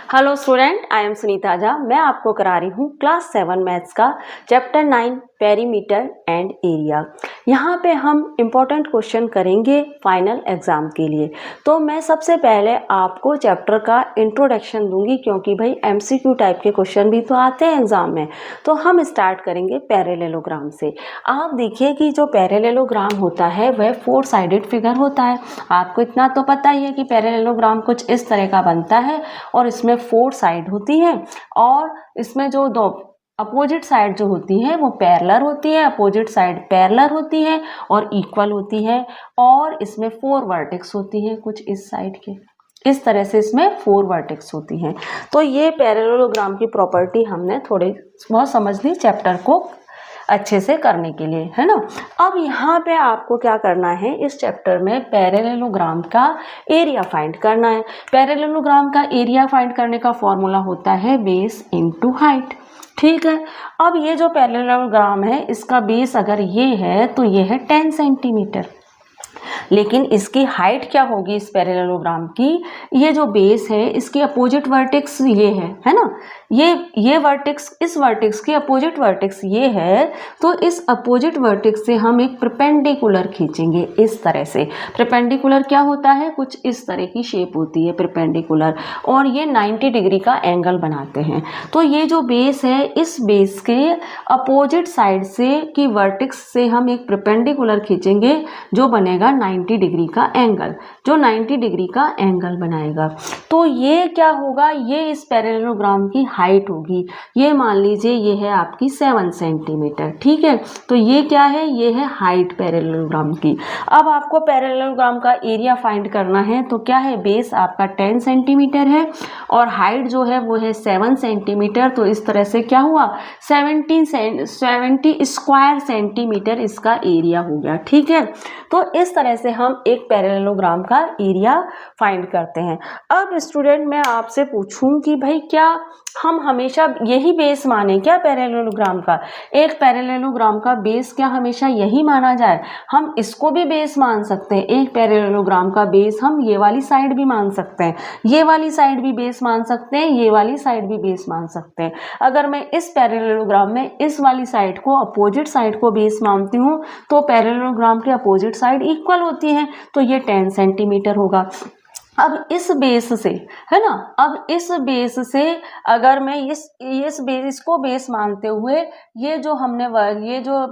Hello student, I am Sunita Jha. मैं आपको करा रही हूँ क्लास 7 मैथ्स का चैप्टर 9 पेरीमीटर एंड एरिया। यहाँ पे हम इम्पोर्टेंट क्वेश्चन करेंगे फाइनल एग्जाम के लिए। तो मैं सबसे पहले आपको चैप्टर का इंट्रोडक्शन दूंगी, क्योंकि भाई एमसीक्यू टाइप के क्वेश्चन भी तो आते हैं एग्जाम में। तो हम स्टार्ट करेंगे पैरेललोग्राम से। आप देखिए कि जो पैरेललोग्राम होता है वह 4 साइडेड फिगर होता है। आपको इतना तो पता ही है कि पैरेललोग्राम कुछ इस तरह का बनता है और इसमें 4 साइड होती है और इसमें जो दो अपोजिट साइड जो होती है वो पैरेलल होती है, अपोजिट साइड पैरेलल होती है और इक्वल होती है। और इसमें 4 वर्टेक्स होती हैं कुछ इस साइड के, इस तरह से इसमें 4 वर्टेक्स होती हैं। तो ये पैरेललोग्राम की प्रॉपर्टी हमने थोड़ी बहुत समझ ली चैप्टर को अच्छे से करने के लिए, है ना। अब यहाँ पे आपको क्या करना है, इस चैप्टर में पैरेललोग्राम का एरिया फाइंड करना है। पैरेललोग्राम का एरिया फाइंड करने का फॉर्मूला होता है बेस इनटू हाइट। ठीक है। अब ये जो पैरेललोग्राम है इसका बेस अगर ये है तो ये है 10 सेंटीमीटर, लेकिन इसकी हाइट क्या होगी इस पैरेललोग्राम की, ये जो बेस है इसकी अपोजिट वर्टेक्स ये है ना। ये वर्टेक्स, इस वर्टेक्स की अपोजिट वर्टेक्स ये है, तो इस अपोजिट वर्टेक्स से हम एक परपेंडिकुलर खींचेंगे इस तरह से। परपेंडिकुलर क्या होता है, कुछ इस तरह की शेप होती है परपेंडिकुलर, और ये 90 डिग्री का एंगल बनाते हैं। तो ये जो बेस है, इस बेस के अपोजिट साइड से की वर्टेक्स से हम एक परपेंडिकुलर खींचेंगे जो बनेगा 90 डिग्री का एंगल, जो 90 डिग्री का एंगल बनाएगा। तो ये क्या होगा, ये इस पैरेललोग्राम की हाइट होगी। ये मान लीजिए ये है आपकी 7 सेंटीमीटर। ठीक है। तो ये क्या है, ये है हाइट पैरेललोग्राम की। अब आपको पैरेललोग्राम का एरिया फाइंड करना है, तो क्या है, बेस आपका 10 सेंटीमीटर है और हाइट जो है वो है 7 सेंटीमीटर। तो इस तरह से क्या हुआ, 70 स्क्वायर सेंटीमीटर इसका एरिया हो गया। ठीक है। तो इस तरह से हम एक पैरेललोग्राम का एरिया फाइंड करते हैं। अब स्टूडेंट मैं आपसे पूछूं कि भाई क्या हम हमेशा यही बेस माने क्या पैरेललोग्राम का, एक पैरेललोग्राम का बेस क्या हमेशा यही माना जाए? हम इसको भी बेस मान सकते हैं। एक पैरेललोग्राम का बेस हम ये वाली साइड भी मान सकते हैं, ये वाली साइड भी बेस मान सकते हैं, ये वाली साइड भी बेस मान सकते हैं। अगर मैं इस पैरेललोग्राम में इस वाली साइड को, अपोजिट साइड को बेस मानती हूँ, तो पैरेललोग्राम के अपोजिट साइड इक्वल होती है, तो ये 10 सेंटीमीटर होगा। अब इस बेस से, है ना, अब इस बेस से अगर मैं इस बेस को बेस मानते हुए ये जो हमने ये जो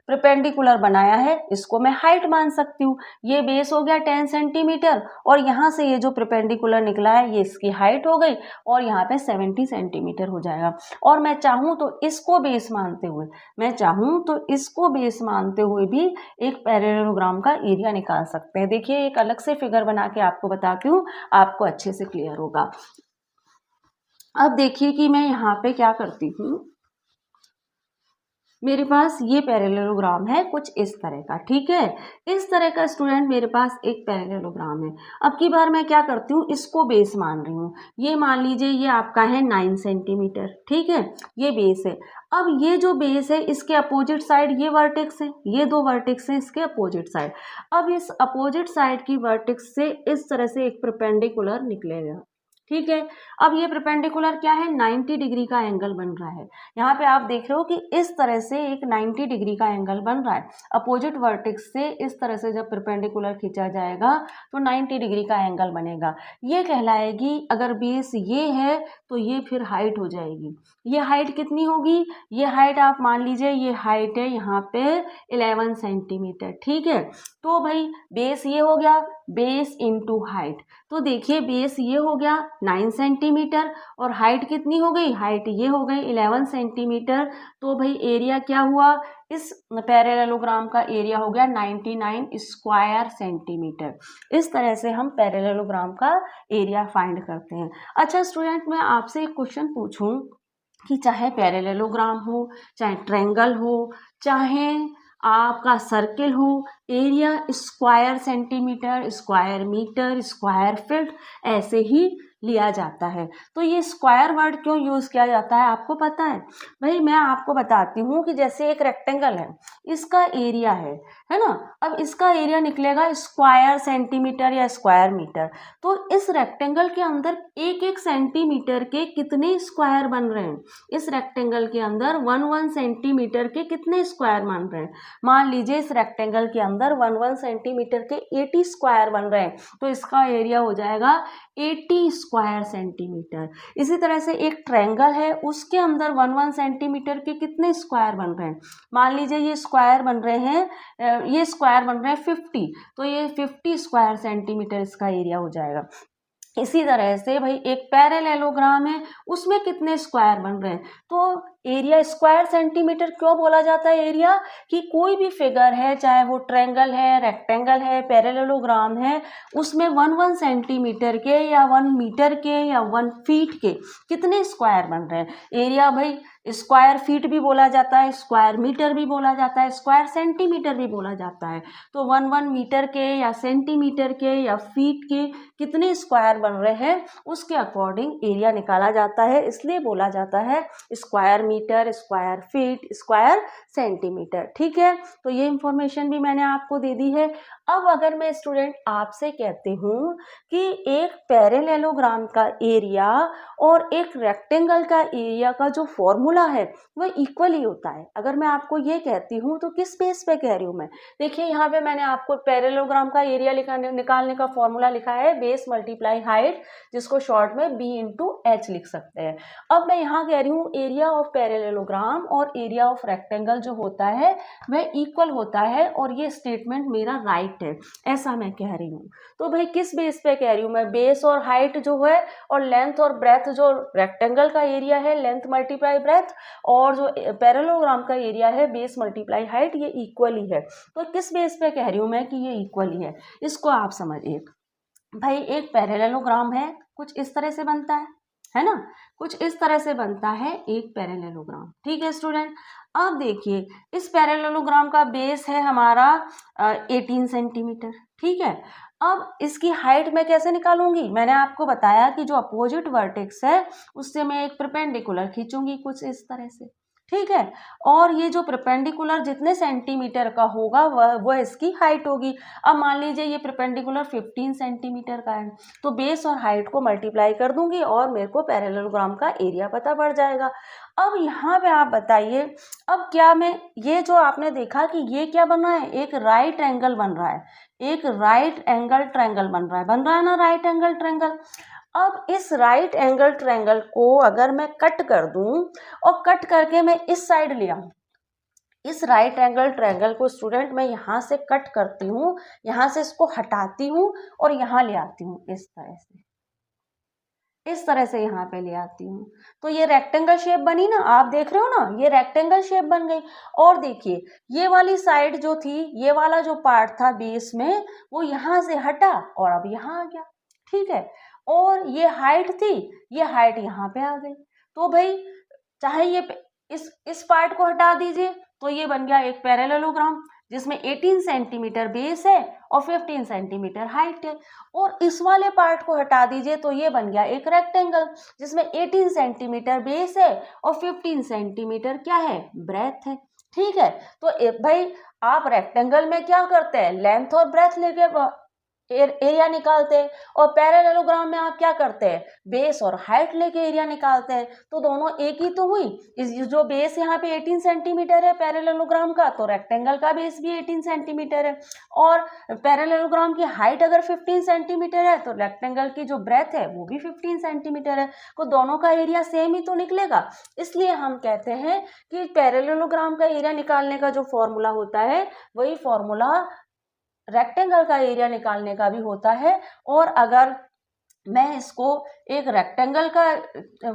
परपेंडिकुलर बनाया है इसको मैं हाइट मान सकती हूँ। ये बेस हो गया 10 सेंटीमीटर और यहाँ से ये जो परपेंडिकुलर निकला है ये इसकी हाइट हो गई और यहाँ पे 70 सेंटीमीटर हो जाएगा। और मैं चाहूँ तो इसको बेस मानते हुए, भी एक पैरेललोग्राम का एरिया निकाल सकते हैं। देखिए एक अलग से फिगर बना के आपको बताती हूँ, आपको अच्छे से क्लियर होगा। अब देखिए कि मैं यहाँ पे क्या करती हूँ, मेरे पास ये पैरेललोग्राम है कुछ इस तरह का। ठीक है। इस तरह का स्टूडेंट मेरे पास एक पैरेललोग्राम है। अब की बार मैं क्या करती हूँ, इसको बेस मान रही हूँ। ये मान लीजिए ये आपका है 9 सेंटीमीटर। ठीक है। ये बेस है। अब ये जो बेस है इसके अपोजिट साइड ये वर्टेक्स है, ये 2 वर्टेक्स है इसके अपोजिट साइड। अब इस अपोजिट साइड की वर्टेक्स से इस तरह से एक परपेंडिकुलर निकलेगा। ठीक है। अब ये परपेंडिकुलर क्या है, 90 डिग्री का एंगल बन रहा है। यहाँ पे आप देख रहे हो कि इस तरह से एक 90 डिग्री का एंगल बन रहा है। अपोजिट वर्टेक्स से इस तरह से जब परपेंडिकुलर खींचा जाएगा तो 90 डिग्री का एंगल बनेगा। ये कहलाएगी, अगर बेस ये है तो ये फिर हाइट हो जाएगी। ये हाइट कितनी होगी, ये हाइट आप मान लीजिए ये हाइट है यहाँ पे 11 सेंटीमीटर। ठीक है। तो भाई बेस ये हो गया, बेस इंटू हाइट। तो देखिए बेस ये हो गया 9 सेंटीमीटर और हाइट कितनी हो गई, हाइट ये हो गई 11 सेंटीमीटर। तो भाई एरिया क्या हुआ, इस पैरेललोग्राम का एरिया हो गया 99 स्क्वायर सेंटीमीटर। इस तरह से हम पैरेललोग्राम का एरिया फाइंड करते हैं। अच्छा स्टूडेंट मैं आपसे एक क्वेश्चन पूछूं कि चाहे पैरेललोग्राम हो, चाहे ट्रायंगल हो, चाहे आपका सर्किल हो, area square centimetre, square metre, square feet ऐसे ही लिया जाता है। तो ये स्क्वायर वर्ड क्यों यूज़ किया जाता है आपको पता है? भाई मैं आपको बताती हूँ कि जैसे एक रेक्टेंगल है, इसका एरिया है ना? अब इसका एरिया निकलेगा स्क्वायर सेंटीमीटर या स्क्वायर मीटर। तो इस रेक्टेंगल के अंदर एक एक सेंटीमीटर के कितने स्क्वायर बन रहे हैं? इस रेक्टेंगल के अंदर 1 सेंटीमीटर के कितने स्क्वायर बन रहे हैं? मान लीजिए इस रेक्टेंगल के अंदर 1 सेंटीमीटर के 80 स्क्वायर बन रहे हैं, तो इसका एरिया हो जाएगा 80 स्क्वायर सेंटीमीटर। इसी तरह से एक ट्रायंगल है, उसके अंदर 1 सेंटीमीटर के कितने स्क्वायर बन रहे हैं? मान लीजिए ये स्क्वायर बन रहे हैं, ये स्क्वायर बन रहे हैं 50, तो ये 50 स्क्वायर सेंटीमीटर इसका एरिया हो जाएगा। इसी तरह से भाई एक पैरेललोग्राम है, उसमें कितने स्क्वायर बन रहे हैं? तो एरिया स्क्वायर सेंटीमीटर क्यों बोला जाता है एरिया? कि कोई भी फिगर है, चाहे वो ट्रायंगल है, रेक्टेंगल है, पैरेललोग्राम है, उसमें 1 सेंटीमीटर के या 1 मीटर के या 1 फीट के कितने स्क्वायर बन रहे हैं? एरिया भाई स्क्वायर फीट भी बोला जाता है, स्क्वायर मीटर भी बोला जाता है, स्क्वायर सेंटीमीटर भी बोला जाता है। तो 1 मीटर के या सेंटीमीटर के या फीट के कितने स्क्वायर बन रहे हैं, उसके अकॉर्डिंग एरिया निकाला जाता है। इसलिए बोला जाता है square metre, square feet, square centimetre. ठीक है, तो ये इंफॉर्मेशन भी मैंने आपको दे दी है। अब अगर मैं स्टूडेंट आपसे कहती हूँ कि एक पैरेललोग्राम का एरिया और एक रेक्टेंगल का एरिया का जो फॉर्मूला है वह इक्वल ही होता है, अगर मैं आपको ये कहती हूँ तो किस बेस पे कह रही हूँ मैं? देखिए यहाँ पे मैंने आपको पैरेललोग्राम का एरिया निकालने का फॉर्मूला लिखा है बेस मल्टीप्लाई हाइट, जिसको शॉर्ट में b इंटू एच लिख सकते हैं। अब मैं यहाँ कह रही हूँ एरिया ऑफ पैरेललोग्राम और एरिया ऑफ रेक्टेंगल जो होता है वह इक्वल होता है, और ये स्टेटमेंट मेरा राइट है, ऐसा मैं कह रही हूँ। तो भाई किस बेस पे कह रही हूँ मैं? बेस और हाइट जो है और लेंथ और ब्रेथ, जो रेक्टेंगल का एरिया है लेंथ मल्टीप्लाई ब्रेथ, और जो पैरेललोग्राम का एरिया है बेस मल्टीप्लाई हाइट, ये इक्वल ही है। तो किस बेस पे कह रही हूँ मैं कि ये इक्वल ही है, इसको आप समझिए। भाई एक पैरेललोग्राम है, कुछ इस तरह से बनता है ना? कुछ इस तरह से बनता है एक पैरेललोग्राम। ठीक है स्टूडेंट, अब देखिए इस पैरेललोग्राम का बेस है हमारा 18 सेंटीमीटर। ठीक है, अब इसकी हाइट मैं कैसे निकालूंगी? मैंने आपको बताया कि जो अपोजिट वर्टेक्स है उससे मैं एक परपेंडिकुलर खींचूंगी कुछ इस तरह से। ठीक है, और ये जो परपेंडिकुलर जितने सेंटीमीटर का होगा वह इसकी हाइट होगी। अब मान लीजिए ये परपेंडिकुलर 15 सेंटीमीटर का है, तो बेस और हाइट को मल्टीप्लाई कर दूंगी और मेरे को पैरेललोग्राम का एरिया पता पड़ जाएगा। अब यहाँ पे आप बताइए, अब क्या मैं ये जो आपने देखा कि ये क्या बना है, एक राइट एंगल बन रहा है, एक राइट एंगल ट्रायंगल बन रहा है ना, राइट एंगल ट्रायंगल। अब इस राइट एंगल ट्रायंगल को अगर मैं कट कर दूं और कट करके मैं इस साइड ले आऊं, इस राइट एंगल ट्रायंगल को स्टूडेंट मैं यहाँ से कट करती हूँ, यहाँ से इसको हटाती हूँ और यहाँ ले आती हूँ, इस तरह से यहाँ पे ले आती हूँ, तो ये रेक्टेंगल शेप बनी ना, आप देख रहे हो ना, ये रेक्टेंगल शेप बन गई। और देखिए ये वाली साइड जो थी, ये वाला जो पार्ट था बेस में, वो यहाँ से हटा और अब यहाँ आ गया। ठीक है, और ये हाइट थी, ये हाइट यहाँ पे आ गई। तो भाई चाहे ये इस पार्ट को हटा दीजिए तो ये बन गया एक पैरेललोग्राम जिसमें 18 सेंटीमीटर बेस है और 15 सेंटीमीटर हाइट है, और इस वाले पार्ट को हटा दीजिए तो ये बन गया एक रेक्टेंगल जिसमें 18 सेंटीमीटर बेस है और 15 सेंटीमीटर क्या है, ब्रेथ है। ठीक है, तो भाई आप रेक्टेंगल में क्या करते हैं, लेंथ और ब्रेथ लेके एरिया निकालते हैं, और पैरेललोग्राम में आप क्या करते हैं, बेस और हाइट लेके एरिया निकालते हैं। तो दोनों एक ही तो हुई। इस जो बेस यहाँ पे 18 सेंटीमीटर है पैरेललोग्राम का, तो रेक्टेंगल का बेस भी 18 सेंटीमीटर है, और पैरेललोग्राम की हाइट अगर 15 सेंटीमीटर है तो रेक्टेंगल की जो ब्रेथ है वो भी 15 सेंटीमीटर है, तो दोनों का एरिया सेम ही तो निकलेगा। इसलिए हम कहते हैं कि पैरेललोग्राम का एरिया निकालने का जो फॉर्मूला होता है वही फॉर्मूला रेक्टेंगल का एरिया निकालने का भी होता है। और अगर मैं इसको एक रेक्टेंगल का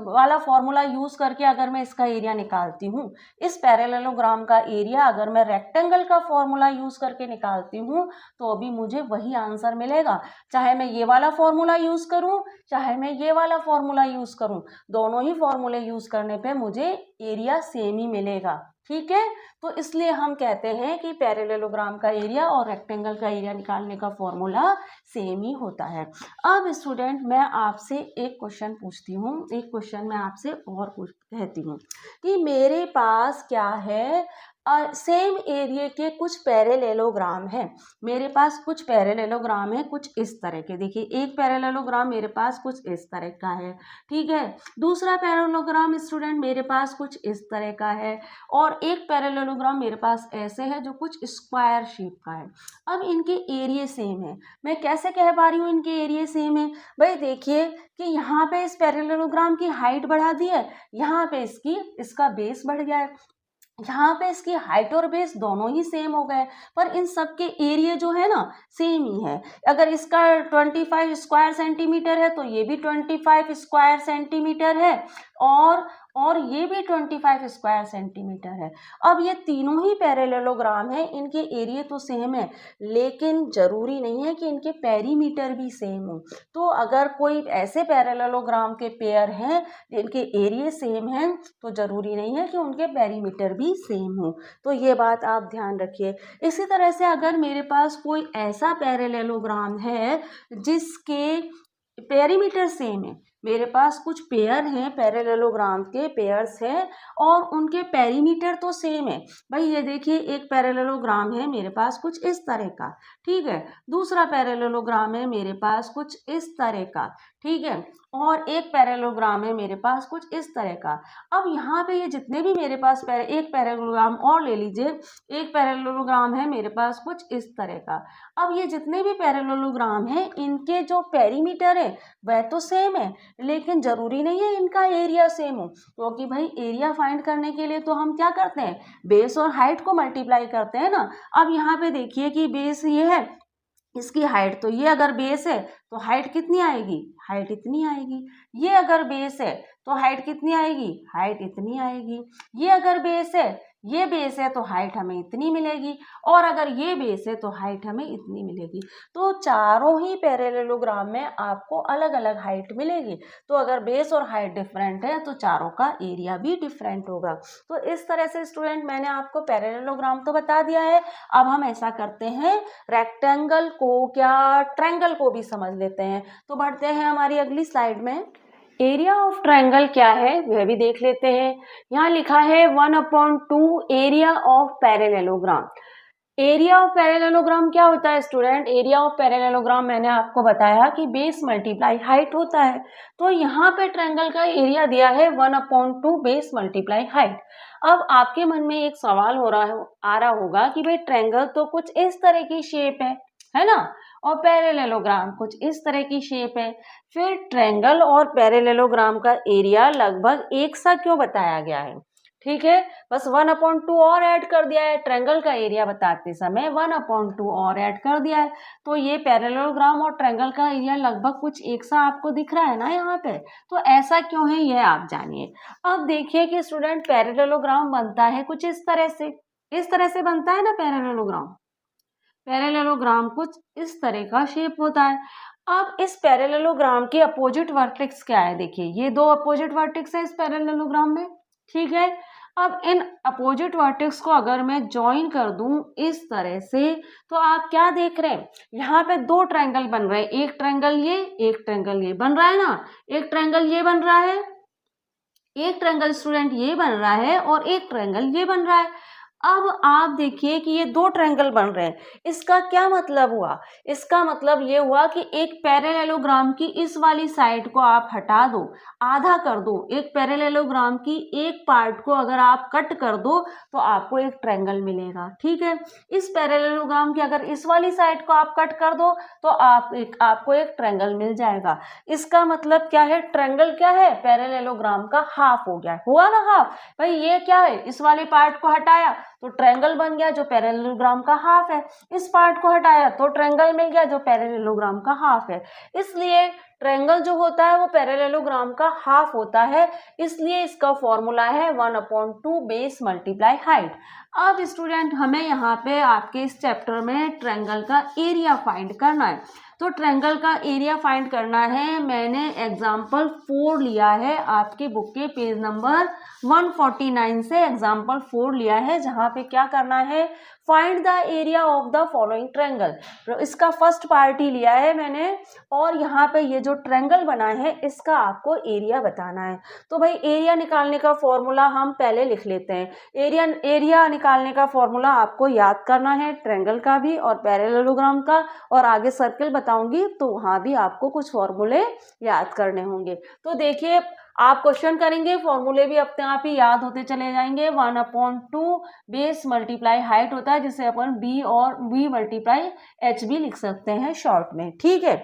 वाला फॉर्मूला यूज करके अगर मैं इसका एरिया निकालती हूँ, इस पैरेललोग्राम का एरिया अगर मैं रेक्टेंगल का फॉर्मूला यूज करके निकालती हूँ तो अभी मुझे वही आंसर मिलेगा, चाहे मैं ये वाला फॉर्मूला यूज करूँ चाहे मैं ये वाला फॉर्मूला यूज करूँ, दोनों ही फॉर्मूले यूज करने पे मुझे एरिया सेम ही मिलेगा। ठीक है। तो इसलिए हम कहते हैं कि पैरेललोग्राम का एरिया और रेक्टेंगल का एरिया निकालने का फॉर्मूला सेम ही होता है। अब स्टूडेंट मैं आपसे एक क्वेश्चन पूछती हूँ, एक क्वेश्चन मैं आपसे और कहती हूँ कि मेरे पास क्या है, सेम एरिया के कुछ पैरेललोग्राम हैं। मेरे पास कुछ पैरेललोग्राम है कुछ इस तरह के, देखिए एक पैरेललोग्राम मेरे पास कुछ इस तरह का है, ठीक है। दूसरा पैरेललोग्राम स्टूडेंट मेरे पास कुछ इस तरह का है, और एक पैरेललोग्राम मेरे पास ऐसे है जो कुछ स्क्वायर शेप का है। अब इनके एरिया सेम है। मैं कैसे कह पा रही हूँ इनके एरिया सेम है? भाई देखिए कि यहाँ पे इस पैरेललोग्राम की हाइट बढ़ा दी है, यहाँ पे इसका बेस बढ़ गया है, यहाँ पे इसकी हाइट और बेस दोनों ही सेम हो गए, पर इन सब के एरिया जो है ना सेम ही है। अगर इसका 25 स्क्वायर सेंटीमीटर है तो ये भी 25 स्क्वायर सेंटीमीटर है, और ये भी 25 स्क्वायर सेंटीमीटर है। अब ये तीनों ही पैरेललोग्राम है, इनके एरिया तो सेम है, लेकिन जरूरी नहीं है कि इनके पेरीमीटर भी सेम हो। तो अगर कोई ऐसे पैरेललोग्राम के पेयर हैं जिनके एरिया सेम हैं तो जरूरी नहीं है कि उनके पेरीमीटर भी सेम हो। तो ये बात आप ध्यान रखिए। इसी तरह से अगर मेरे पास कोई ऐसा पैरेललोग्राम है जिसके पेरीमीटर सेम है, मेरे पास कुछ पेयर हैं पैरेललोग्राम के पेयर्स हैं और उनके पेरीमीटर तो सेम है। भाई ये देखिए एक पैरेललोग्राम है मेरे पास कुछ इस तरह का, ठीक है। दूसरा पैरेललोग्राम है मेरे पास कुछ इस तरह का, ठीक है। और एक पैरेललोग्राम है मेरे पास कुछ इस तरह का। अब यहाँ पे ये जितने भी मेरे पास एक पैरेललोग्राम और ले लीजिए, एक पैरेललोग्राम है मेरे पास कुछ इस तरह का। अब ये जितने भी पैरेललोग्राम हैं इनके जो पेरीमीटर है वह तो सेम है, लेकिन जरूरी नहीं है इनका एरिया सेम हो, क्योंकि भाई एरिया फाइंड करने के लिए तो हम क्या करते हैं, बेस और हाइट को मल्टीप्लाई करते हैं ना। अब यहाँ पे देखिए कि बेस ये है, इसकी हाइट तो ये अगर बेस है तो हाइट कितनी आएगी, हाइट इतनी आएगी। ये अगर बेस है तो हाइट कितनी आएगी, हाइट इतनी आएगी। ये अगर बेस है, ये बेस है तो हाइट हमें इतनी मिलेगी, और अगर ये बेस है तो हाइट हमें इतनी मिलेगी। तो चारों ही पैरेललोग्राम में आपको अलग अलग हाइट मिलेगी। तो अगर बेस और हाइट डिफरेंट है तो चारों का एरिया भी डिफरेंट होगा। तो इस तरह से स्टूडेंट मैंने आपको पैरेललोग्राम तो बता दिया है। अब हम ऐसा करते हैं, रेक्टेंगल को क्या ट्रायंगल को भी समझ लेते हैं। तो बढ़ते हैं हमारी अगली स्लाइड में। एरिया ऑफ ट्रायंगल क्या है वह भी देख लेते हैं। यहाँ लिखा है 1/2 area of parallelogram. Area of parallelogram क्या होता है स्टूडेंट? एरिया ऑफ पैरेललोग्राम मैंने आपको बताया कि बेस मल्टीप्लाई हाइट होता है। तो यहाँ पे ट्रायंगल का एरिया दिया है 1/2 बेस मल्टीप्लाई हाइट। अब आपके मन में एक सवाल आ रहा होगा कि भाई ट्रायंगल तो कुछ इस तरह की शेप है ना, और पैरेललोग्राम कुछ इस तरह की शेप है, फिर ट्रायंगल और पैरेललोग्राम का एरिया लगभग एक सा क्यों बताया गया है? ठीक है, बस 1/2 और ऐड कर दिया है। ट्रायंगल का एरिया बताते समय 1/2 और ऐड कर दिया है, तो ये पैरेललोग्राम और ट्रायंगल का एरिया लगभग कुछ एक सा आपको दिख रहा है ना यहाँ पे। तो ऐसा क्यों है यह आप जानिए। अब देखिए कि स्टूडेंट पैरेललोग्राम बनता है कुछ इस तरह से बनता है ना पैरेललोग्राम। पैरेललोग्राम कुछ इस तरह का शेप होता है। अब इस पैरेललोग्राम के अपोजिट वर्टेक्स क्या है? देखिए ये दो अपोजिट वर्टेक्स है इस पैरेललोग्राम में, ठीक है। अब इन अपोजिट वर्टेक्स को अगर मैं ज्वाइन कर दूं इस तरह से, तो आप क्या देख रहे हैं, यहाँ पे दो ट्रायंगल बन रहे हैं, एक ट्रायंगल ये, एक ट्रायंगल ये बन रहा है ना। एक ट्रायंगल ये बन रहा है, एक ट्रायंगल स्टूडेंट ये बन रहा है, और एक ट्रायंगल ये बन रहा है। अब आप देखिए कि ये दो ट्रायंगल बन रहे हैं। इसका क्या मतलब हुआ? इसका मतलब ये हुआ कि एक पैरेललोग्राम की इस वाली साइड को आप हटा दो, आधा कर दो। एक पैरेललोग्राम की एक पार्ट को अगर आप कट कर दो तो आपको एक ट्रायंगल मिलेगा, ठीक है। इस पैरेललोग्राम की अगर इस वाली साइड को आप कट कर दो तो आपको एक ट्रायंगल मिल जाएगा। इसका मतलब क्या है? ट्रायंगल क्या है? पैरेललोग्राम का हाफ हो गया, हुआ ना हाफ। भाई ये क्या है? इस वाले पार्ट को हटाया तो ट्रायंगल बन गया जो पैरेललोग्राम का हाफ है। इस पार्ट को हटाया तो ट्रायंगल मिल गया जो पैरेललोग्राम का हाफ है। इसलिए ट्रायंगल जो होता है वो पैरेललोग्राम का हाफ होता है, इसलिए इसका फॉर्मूला है 1/2 बेस मल्टीप्लाई हाइट। अब स्टूडेंट हमें यहाँ पे आपके इस चैप्टर में ट्रायंगल का एरिया फाइंड करना है। तो ट्रायंगल का एरिया फाइंड करना है। मैंने एग्जाम्पल 4 लिया है आपके बुक के पेज नंबर 149 से एग्जाम्पल 4 लिया है, जहाँ पे क्या करना है, find the area of the following triangle. तो इसका फर्स्ट पार्ट ही लिया है मैंने, और यहाँ पे ये जो ट्रायंगल बना है इसका आपको एरिया बताना है। तो भाई एरिया निकालने का फॉर्मूला हम पहले लिख लेते हैं। एरिया निकालने का फॉर्मूला आपको याद करना है, ट्रायंगल का भी और पैरेललोग्राम का, और आगे सर्कल बताऊंगी तो वहाँ भी आपको कुछ फॉर्मूले याद करने होंगे। तो देखिए, आप क्वेश्चन करेंगे, फॉर्मूले भी अपने आप ही याद होते चले जाएंगे। 1/2 बेस मल्टीप्लाई हाइट होता है, जिसे अपन बी और बी मल्टीप्लाई एच भी लिख सकते हैं शॉर्ट में, ठीक है।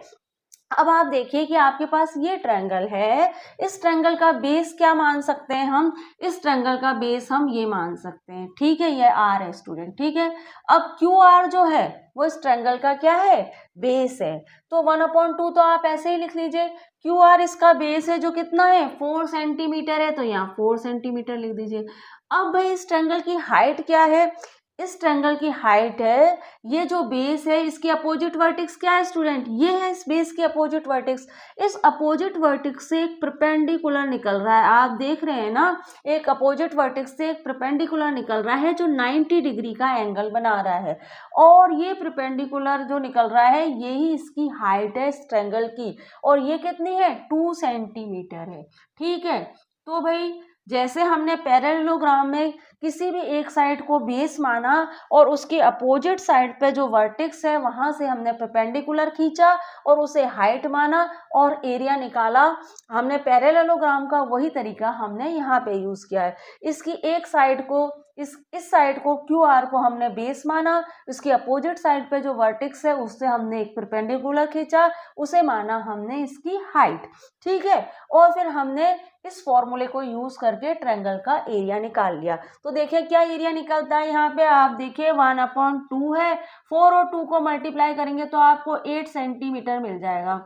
अब आप देखिए कि आपके पास ये ट्रायंगल है, इस ट्रायंगल का बेस क्या मान सकते हैं हम, इस ट्रायंगल का बेस हम ये मान सकते हैं, ठीक है, ये आर है स्टूडेंट, ठीक है। अब क्यू आर जो है वो इस ट्रायंगल का क्या है, बेस है। तो 1/2 तो आप ऐसे ही लिख लीजिए, क्यू आर इसका बेस है जो कितना है 4 सेंटीमीटर है, तो यहाँ 4 सेंटीमीटर लिख दीजिए। अब भाई इस ट्रायंगल की हाइट क्या है, इस ट्रायंगल की हाइट है, ये जो बेस है इसकी अपोजिट वर्टेक्स क्या है स्टूडेंट, ये है इस बेस की अपोजिट वर्टेक्स। इस अपोजिट वर्टेक्स से एक परपेंडिकुलर निकल रहा है, आप देख रहे हैं ना, एक अपोजिट वर्टेक्स से एक परपेंडिकुलर निकल रहा है जो 90 डिग्री का एंगल बना रहा है, और ये परपेंडिकुलर जो निकल रहा है यही इसकी हाइट है इस ट्रायंगल की, और ये कितनी है 2 सेंटीमीटर है, ठीक है। तो भाई जैसे हमने पैरेललोग्राम में किसी भी एक साइड को बेस माना और उसके अपोजिट साइड पे जो वर्टेक्स है वहां से हमने परपेंडिकुलर खींचा और उसे हाइट माना और एरिया निकाला, हमने पैरेललोग्राम का वही तरीका हमने यहाँ पे यूज किया है। इसकी एक साइड को इस साइड को क्यू आर को हमने बेस माना, इसके अपोजिट साइड पे जो वर्टेक्स है उससे हमने एक परपेंडिकुलर खींचा, उसे माना हमने इसकी हाइट, ठीक है। और फिर हमने इस फॉर्मूले को यूज करके ट्रायंगल का एरिया निकाल लिया। तो देखिए क्या एरिया निकलता है, यहाँ पे आप देखिए 1/2 है, 4 और 2 को मल्टीप्लाई करेंगे तो आपको 8 सेंटीमीटर मिल जाएगा।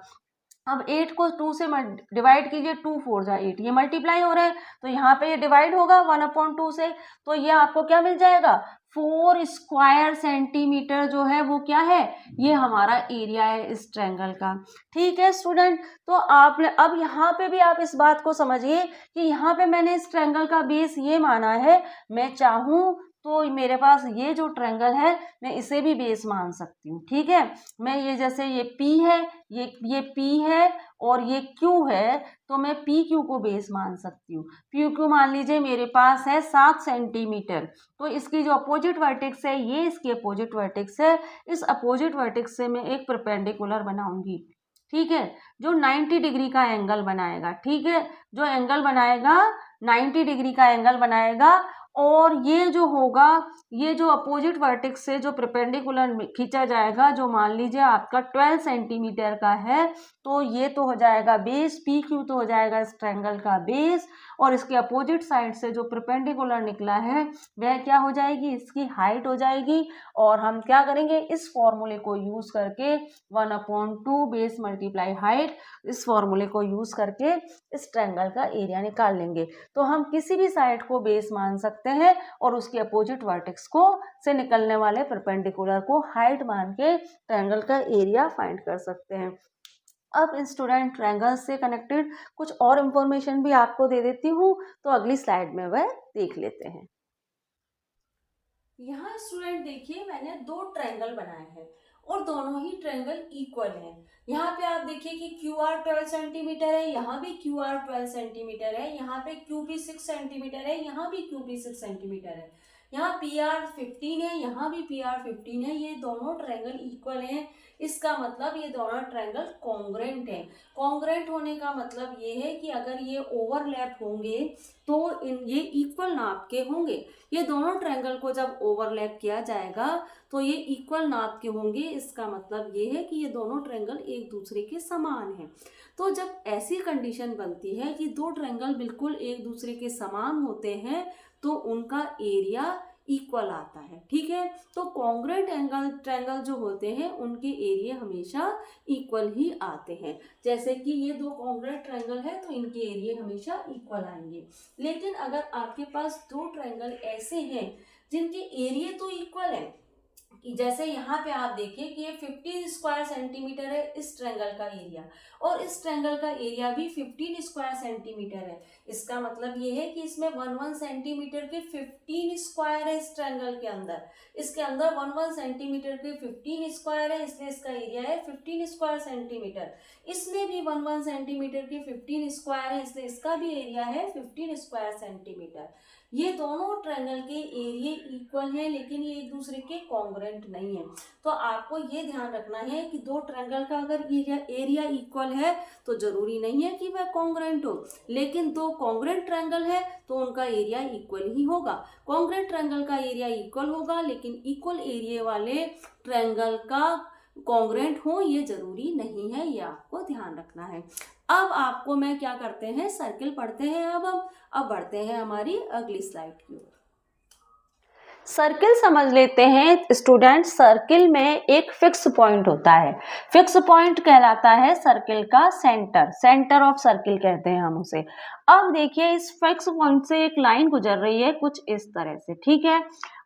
अब 8 को 2 से डिवाइड कीजिए, 2 4 जा 8, ये मल्टीप्लाई हो रहा है तो यहाँ पे ये डिवाइड होगा 1/2 से, तो ये आपको क्या मिल जाएगा 4 स्क्वायर सेंटीमीटर जो है वो क्या है, ये हमारा एरिया है इस ट्रायंगल का, ठीक है स्टूडेंट। तो आपने अब यहाँ पे भी आप इस बात को समझिए कि यहाँ पे मैंने इस ट्रायंगल का बेस ये माना है, मैं चाहूँ तो मेरे पास ये जो ट्रायंगल है मैं इसे भी बेस मान सकती हूँ, ठीक है। मैं ये जैसे ये P है, ये P है और ये Q है, तो मैं PQ को बेस मान सकती हूँ। PQ मान लीजिए मेरे पास है 7 सेंटीमीटर, तो इसकी जो अपोजिट वर्टेक्स है ये इसकी अपोजिट वर्टेक्स है, इस अपोजिट वर्टेक्स से मैं एक परपेंडिकुलर बनाऊंगी, ठीक है, जो 90 डिग्री का एंगल बनाएगा, ठीक है, जो एंगल बनाएगा 90 डिग्री का एंगल बनाएगा। और ये जो होगा, ये जो अपोजिट वर्टेक्स से जो परपेंडिकुलर खींचा जाएगा, जो मान लीजिए आपका 12 सेंटीमीटर का है, तो ये तो हो जाएगा बेस, पी क्यू तो हो जाएगा इस ट्रायंगल का बेस, और इसके अपोजिट साइड से जो परपेंडिकुलर निकला है वह क्या हो जाएगी, इसकी हाइट हो जाएगी। और हम क्या करेंगे, इस फॉर्मूले को यूज करके 1/2 बेस मल्टीप्लाई हाइट, इस फॉर्मूले को यूज करके इस ट्रायंगल का एरिया निकाल लेंगे। तो हम किसी भी साइड को बेस मान सकते हैं और उसके अपोजिट वर्टेक्स को से निकलने वाले परपेंडिकुलर को हाइट मान के ट्रायंगल का एरिया फाइंड कर सकते हैं। अब स्टूडेंट ट्रायंगल से कनेक्टेड कुछ और इंफॉर्मेशन भी आपको दे देती हूँ, तो अगली स्लाइड में वह देख लेते हैं। यहाँ स्टूडेंट देखिए मैंने 2 ट्रायंगल बनाए हैं और दोनों ही ट्रायंगल इक्वल हैं। यहाँ पे आप देखिए कि क्यू आर 12 सेंटीमीटर है, यहाँ भी क्यू आर 12 सेंटीमीटर है, यहाँ पे क्यू भी 6 सेंटीमीटर है, यहाँ भी क्यू भी 6 सेंटीमीटर है, यहाँ पी आर 15 है, यहाँ भी पी आर 15 है। ये दोनों ट्रायंगल इक्वल हैं, इसका मतलब ये दोनों ट्रायंगल कॉन्ग्रुएंट हैं। कॉन्ग्रुएंट होने का मतलब ये है कि अगर ये ओवरलैप होंगे तो ये इक्वल नाप के होंगे। ये दोनों ट्रायंगल को जब ओवरलैप किया जाएगा तो ये इक्वल नाप के होंगे, इसका मतलब ये है कि ये दोनों ट्रायंगल एक दूसरे के समान हैं। तो जब ऐसी कंडीशन बनती है कि 2 ट्रायंगल बिल्कुल एक दूसरे के समान होते हैं तो उनका एरिया इक्वल आता है, ठीक है। तो कॉन्ग्रुएंट ट्रायंगल जो होते हैं उनके एरिया हमेशा इक्वल ही आते हैं। जैसे कि ये 2 कॉन्ग्रुएंट ट्रायंगल है तो इनके एरिया हमेशा इक्वल आएंगे। लेकिन अगर आपके पास 2 ट्रायंगल ऐसे हैं जिनके एरिया तो इक्वल है कि जैसे यहाँ पे आप देखिए कि ये 15 स्क्वायर सेंटीमीटर है इस ट्रायंगल का एरिया, और इस ट्रायंगल का एरिया भी 15 स्क्वायर सेंटीमीटर है। इसका मतलब ये है कि इसमें 1 सेंटीमीटर के 15 स्क्वायर है इस ट्रायंगल के अंदर। इसके अंदर 1 सेंटीमीटर के 15 स्क्वायर है, इसलिए इसका एरिया है 15 स्क्वायर सेंटीमीटर। इसमें भी 1 सेंटीमीटर के 15 स्क्वायर है, इसलिए इसका भी एरिया है 15 स्क्वायर सेंटीमीटर। ये दोनों ट्रायंगल के एरिया इक्वल हैं, लेकिन ये एक दूसरे के कॉन्ग्रुएंट नहीं है। तो आपको ये ध्यान रखना है कि दो ट्रायंगल का अगर एरिया इक्वल है तो जरूरी नहीं है कि वह कॉन्ग्रुएंट हो, लेकिन दो कॉन्ग्रुएंट ट्रायंगल है तो उनका एरिया इक्वल ही होगा। कॉन्ग्रुएंट ट्रायंगल का एरिया इक्वल होगा, लेकिन इक्वल एरिया वाले ट्रायंगल का कॉन्ग्रुएंट हो ये जरूरी नहीं है, ये आपको ध्यान रखना है। अब आपको मैं क्या करते हैं, सर्किल पढ़ते हैं। अब बढ़ते हैं हमारी अगली स्लाइड की ओर। सर्किल समझ लेते हैं स्टूडेंट। सर्किल में एक फिक्स पॉइंट होता है, फिक्स पॉइंट कहलाता है सर्किल का सेंटर, सेंटर ऑफ सर्किल कहते हैं हम उसे। अब देखिए इस फिक्स पॉइंट से एक लाइन गुजर रही है कुछ इस तरह से, ठीक है।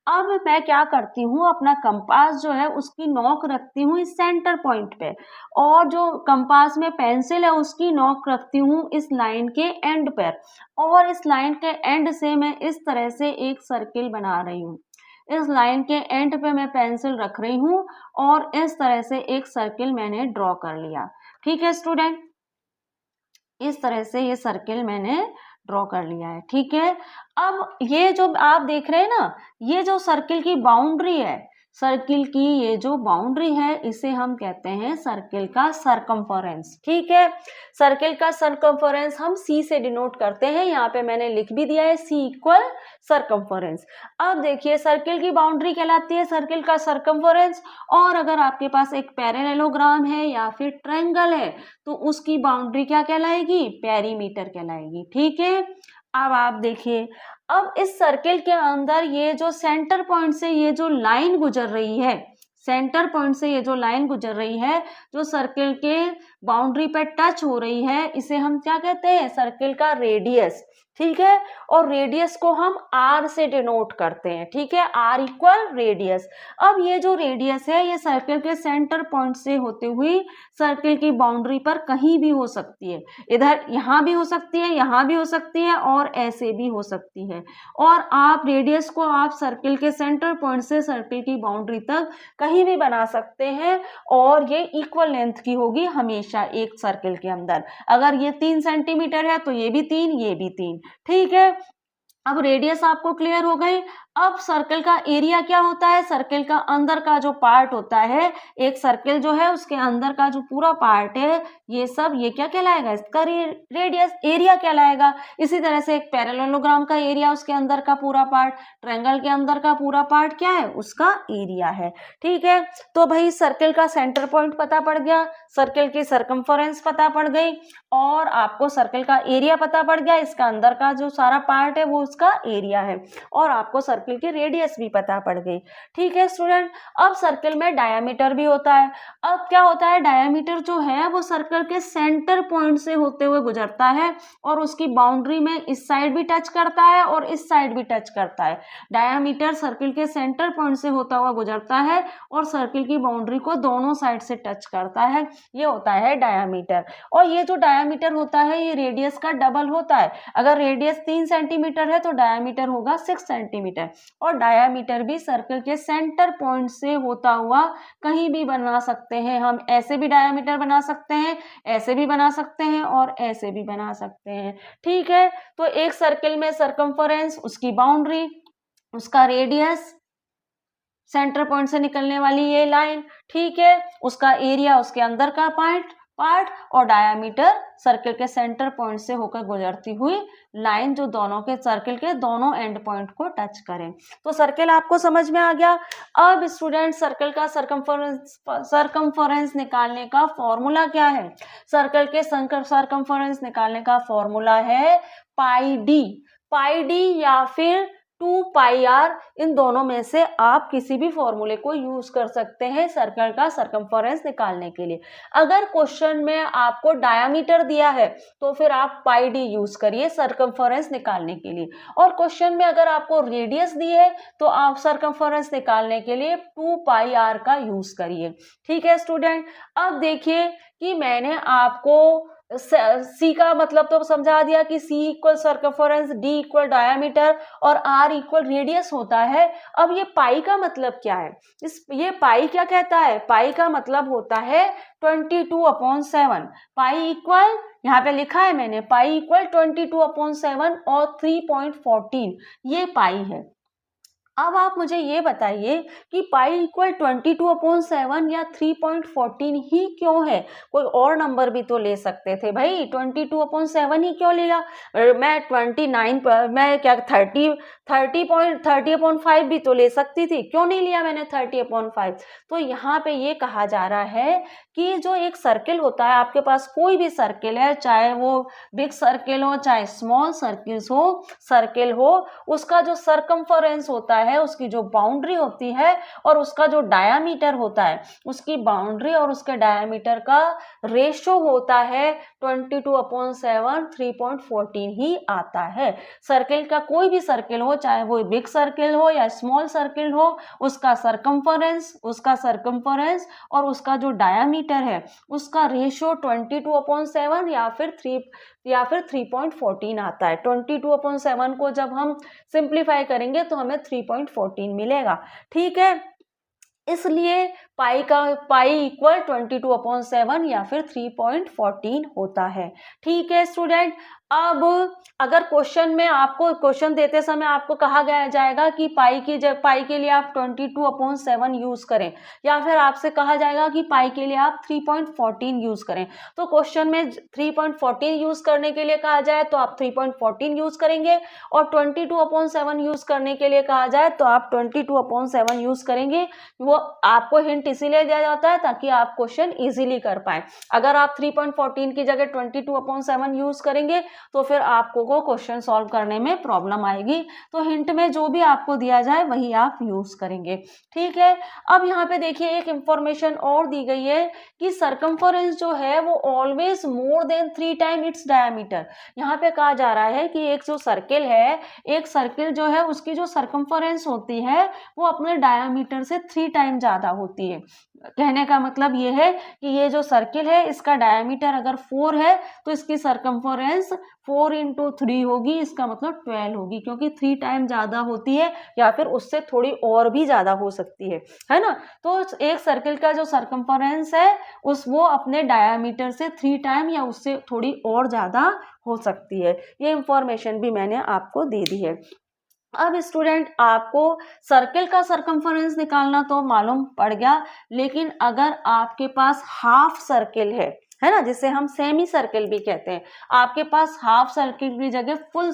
अब मैं क्या करती हूँ, अपना कंपास जो है उसकी नोक रखती हूँ इस सेंटर पॉइंट पे, और जो कंपास में पेंसिल है उसकी नोक रखती हूँ इस लाइन के एंड पर, और इस लाइन के एंड से मैं इस तरह से एक सर्किल बना रही हूँ। इस लाइन के एंड पे मैं पेंसिल रख रही हूँ और इस तरह से एक सर्किल मैंने ड्रॉ कर लिया, ठीक है स्टूडेंट। इस तरह से ये सर्किल मैंने ड्रॉ कर लिया है, ठीक है। अब ये जो आप देख रहे हैं ना, ये जो सर्किल की बाउंड्री है, सर्किल की ये जो बाउंड्री है इसे हम कहते हैं सर्किल का सरकमफेरेंस, ठीक है। सर्किल का सरकमफेरेंस हम सी से डिनोट करते हैं, यहाँ पे मैंने लिख भी दिया है सी इक्वल सरकमफेरेंस। अब देखिए सर्किल की बाउंड्री कहलाती है सर्किल का सरकमफेरेंस, और अगर आपके पास एक पैरेललोग्राम है या फिर ट्रायंगल है तो उसकी बाउंड्री क्या कहलाएगी, पेरीमीटर कहलाएगी, ठीक है। अब आप देखिए, अब इस सर्किल के अंदर ये जो सेंटर पॉइंट से ये जो लाइन गुजर रही है, सेंटर पॉइंट से ये जो लाइन गुजर रही है जो सर्किल के बाउंड्री पे टच हो रही है, इसे हम क्या कहते हैं, सर्किल का रेडियस, ठीक है। और रेडियस को हम आर से डिनोट करते हैं, ठीक है, आर इक्वल रेडियस। अब ये जो रेडियस है ये सर्किल के सेंटर पॉइंट से होते हुए सर्किल की बाउंड्री पर कहीं भी हो सकती है, इधर यहाँ भी हो सकती है, यहाँ भी हो सकती है, और ऐसे भी हो सकती है। और आप रेडियस को आप सर्किल के सेंटर पॉइंट से सर्किल की बाउंड्री तक कहीं भी बना सकते हैं, और ये इक्वल लेंथ की होगी हमेशा एक सर्किल के अंदर। अगर ये 3 सेंटीमीटर है तो ये भी 3, ये भी 3, ठीक है। अब रेडियस आपको क्लियर हो गई। अब सर्किल का एरिया क्या होता है, सर्किल का अंदर का जो पार्ट होता है, एक सर्किल जो है उसके अंदर का जो पूरा पार्ट है ये सब, ये क्या कहलाएगा, इसका रेडियस, एरिया कहलाएगा। इसी तरह से एक पैरेललोग्राम का एरिया, उसके अंदर का पूरा पार्ट, ट्रायंगल के अंदर का पूरा पार्ट क्या है, उसका एरिया है, ठीक है। तो भाई सर्किल का सेंटर पॉइंट पता पड़ गया, सर्किल की सरकमफेरेंस पता पड़ गई, और आपको सर्किल का एरिया पता पड़ गया, इसका अंदर का जो सारा पार्ट है वो उसका एरिया है, और आपको सर्किल की रेडियस भी पता पड़ गई, ठीक है स्टूडेंट। अब सर्किल में डायामीटर भी होता है। अब क्या होता है, डायामीटर जो है वो सर्किल के सेंटर पॉइंट से होते हुए गुजरता है, और उसकी बाउंड्री में इस साइड भी टच करता है और इस साइड भी टच करता है। डायामीटर सर्किल के सेंटर पॉइंट से होता हुआ गुजरता है और सर्किल की बाउंड्री को दोनों साइड से टच करता है, ये होता है डायामीटर। और ये जो डायामीटर होता है ये रेडियस का डबल होता है। अगर रेडियस 3 सेंटीमीटर है तो डायामीटर होगा 6 सेंटीमीटर, और डायामीटर भी सर्किल के सेंटर पॉइंट से होता हुआ कहीं भी बना सकते हैं हम। ऐसे भी डायामीटर बना सकते हैं, ऐसे भी बना सकते हैं, और ऐसे भी बना सकते हैं, ठीक है। तो एक सर्किल में सरकमफेरेंस, उसकी बाउंड्री, उसका रेडियस, सेंटर पॉइंट से निकलने वाली ये लाइन, ठीक है, उसका एरिया, उसके अंदर का पार्ट, और डायामीटर सर्किल के सेंटर पॉइंट से होकर गुजरती हुई लाइन जो दोनों के सर्किल के दोनों एंड पॉइंट को टच करें। तो सर्किल आपको समझ में आ गया। अब स्टूडेंट सर्किल का सरकमफेरेंस निकालने का फॉर्मूला क्या है, सर्किल के सरकमफेरेंस निकालने का फॉर्मूला है पाई डी, पाई डी या फिर 2 पाई आर, इन दोनों में से आप किसी भी फॉर्मूले को यूज कर सकते हैं सर्कल का सरकमफेरेंस निकालने के लिए। अगर क्वेश्चन में आपको डायामीटर दिया है तो फिर आप पाई डी यूज करिए सरकमफेरेंस निकालने के लिए, और क्वेश्चन में अगर आपको रेडियस दी है तो आप सरकमफेरेंस निकालने के लिए 2 पाई आर का यूज करिए। ठीक है स्टूडेंट, अब देखिए कि मैंने आपको सी का मतलब तो समझा दिया कि C equal circumference, D equal diameter और आर इक्वल रेडियस होता है। अब ये पाई का मतलब क्या है, ये पाई क्या कहता है, पाई का मतलब होता है 22/7। पाई इक्वल, यहाँ पे लिखा है मैंने, पाई इक्वल 22/7 और 3.14, ये पाई है। अब आप मुझे ये बताइए कि पाई इक्वल 22/7 या 3.14 ही क्यों है, कोई और नंबर भी तो ले सकते थे भाई, 22/7 ही क्यों लिया? मैं 29 पर, मैं क्या 30.5 भी तो ले सकती थी, क्यों नहीं लिया मैंने 30/5? तो यहाँ पे ये कहा जा रहा है कि जो एक सर्किल होता है, आपके पास कोई भी सर्किल है, चाहे वो बिग सर्किल हो चाहे स्मॉल सर्किल हो, उसका जो सरकमफेरेंस होता है, उसकी जो बाउंड्री होती है और उसका जो डायामीटर होता है, उसकी बाउंड्री और उसके डायामीटर का रेशो होता है 22/7, 3.14 ही आता है। सर्किल का कोई भी सर्किल हो, चाहे वो बिग सर्किल हो या स्मॉल सर्किल हो, उसका सरकमफेरेंस और उसका जो डायामीटर है, उसका रेशो 22/7 या फिर 3.14 आता है। 22/7 को जब हम सिंप्लीफाई करेंगे तो हमें 3.14 मिलेगा। ठीक है, इसलिए पाई इक्वल 22/7 या फिर 3.14 होता है। ठीक है स्टूडेंट, अब अगर क्वेश्चन में आपको क्वेश्चन देते समय आपको कहा गया जाएगा कि पाई के लिए आप 22/7 यूज करें, या फिर आपसे कहा जाएगा कि पाई के लिए आप 3.14 यूज करें, तो क्वेश्चन में 3.14 यूज करने के लिए कहा जाए तो आप 3.14 यूज करेंगे, और 22/7 यूज करने के लिए कहा जाए तो आप 22/7 यूज करेंगे। वो आपको हिंट इसीलिए दिया जाता है ताकि आप क्वेश्चन इजीली कर पाए। अगर आप 3.14 की जगह 22/7 यूज करेंगे तो फिर आपको को क्वेश्चन सॉल्व करने में प्रॉब्लम आएगी। तो हिंट में जो भी आपको दिया जाए वही आप यूज करेंगे। ठीक है, अब यहाँ पे देखिए एक इंफॉर्मेशन और दी गई है कि सरकमफेरेंस जो है वो always more than 3 time its diameter. यहाँ पे कहा जा रहा है कि एक जो सर्किल है, एक सर्किल जो है उसकी जो सरकमफेरेंस होती है वो अपने डायमीटर से 3 टाइम ज्यादा होती है। कहने का मतलब ये है कि ये जो सर्किल है इसका डायमीटर अगर 4 है तो इसकी सरकमफेरेंस 4 × 3 होगी, इसका मतलब 12 होगी, क्योंकि 3 टाइम ज्यादा होती है या फिर उससे थोड़ी और भी ज्यादा हो सकती है ना। तो एक सर्किल का जो सरकमफेरेंस है वो अपने डायमीटर से 3 टाइम या उससे थोड़ी और ज्यादा हो सकती है। ये इंफॉर्मेशन भी मैंने आपको दे दी है। अब स्टूडेंट, आपको सर्किल का सरकमफेरेंस निकालना तो मालूम पड़ गया, लेकिन अगर आपके पास हाफ सर्किल है ना, जिसे हम सेमी सर्किल भी कहते हैं, आपके पास हाफ सर्किल की जगह फुल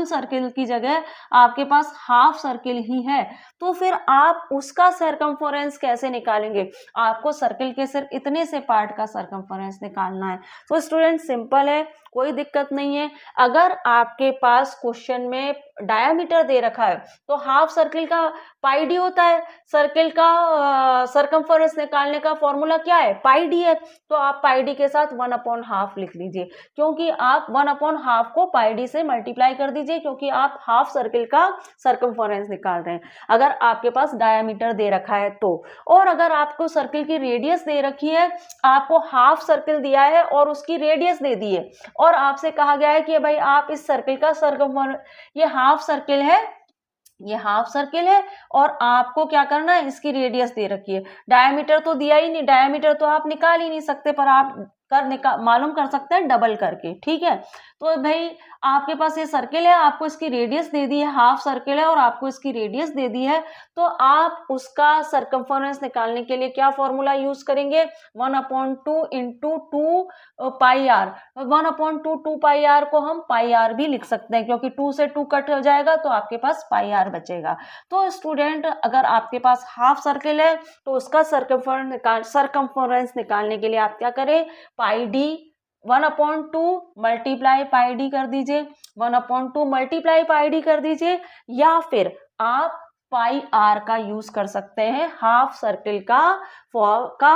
सर्किल की जगह आपके पास हाफ सर्किल ही है, तो फिर आप उसका सरकमफेरेंस कैसे निकालेंगे? आपको सर्किल के सिर्फ इतने से पार्ट का सरकमफेरेंस निकालना है। तो स्टूडेंट सिंपल है, कोई दिक्कत नहीं है। अगर आपके पास क्वेश्चन में डायामीटर दे रखा है तो हाफ सर्किल का पाई डी होता है। सर्किल का सरकमफेरेंस निकालने का फॉर्मूला क्या है? पाई डी है। तो आप पाई डी के साथ 1/2 लिख लीजिए, क्योंकि आप 1/2 को पाई डी से मल्टीप्लाई कर दीजिए, क्योंकि आप हाफ सर्किल का सरकमफेरेंस निकाल रहे हैं अगर आपके पास डायामीटर दे रखा है तो। और अगर आपको सर्किल की रेडियस दे रखी है, आपको हाफ सर्किल दिया है और उसकी रेडियस दे दी है, और आपसे कहा गया है कि भाई आप इस सर्किल का सरकमफेरेंस, ये हाफ सर्किल है और आपको क्या करना है, इसकी रेडियस दे रखी है। डायमीटर तो दिया ही नहीं, डायमीटर तो आप निकाल ही नहीं सकते, पर आप मालूम कर सकते हैं डबल करके। ठीक है, तो भाई आपके पास ये सर्किल है, आपको इसकी रेडियस दे दी है, हाफ सर्किल है और आपको इसकी रेडियस दे दी है, तो आप उसका सरकमफेरेंस निकालने के लिए क्या फॉर्मूला यूज करेंगे? 1/2 × 2 पाई आर। 1/2 2 पाई आर को हम पाई आर भी लिख सकते हैं, क्योंकि 2 से 2 कट हो जाएगा तो आपके पास पाई आर बचेगा। तो स्टूडेंट, अगर आपके पास हाफ सर्किल है तो उसका सरकमफेरेंस निकालने के लिए आप क्या करें? पाई डी 1/2 मल्टीप्लाई पाई डी कर दीजिए, 1/2 मल्टीप्लाई पाई डी कर दीजिए, या फिर आप पाई आर का यूज कर सकते हैं हाफ सर्कल का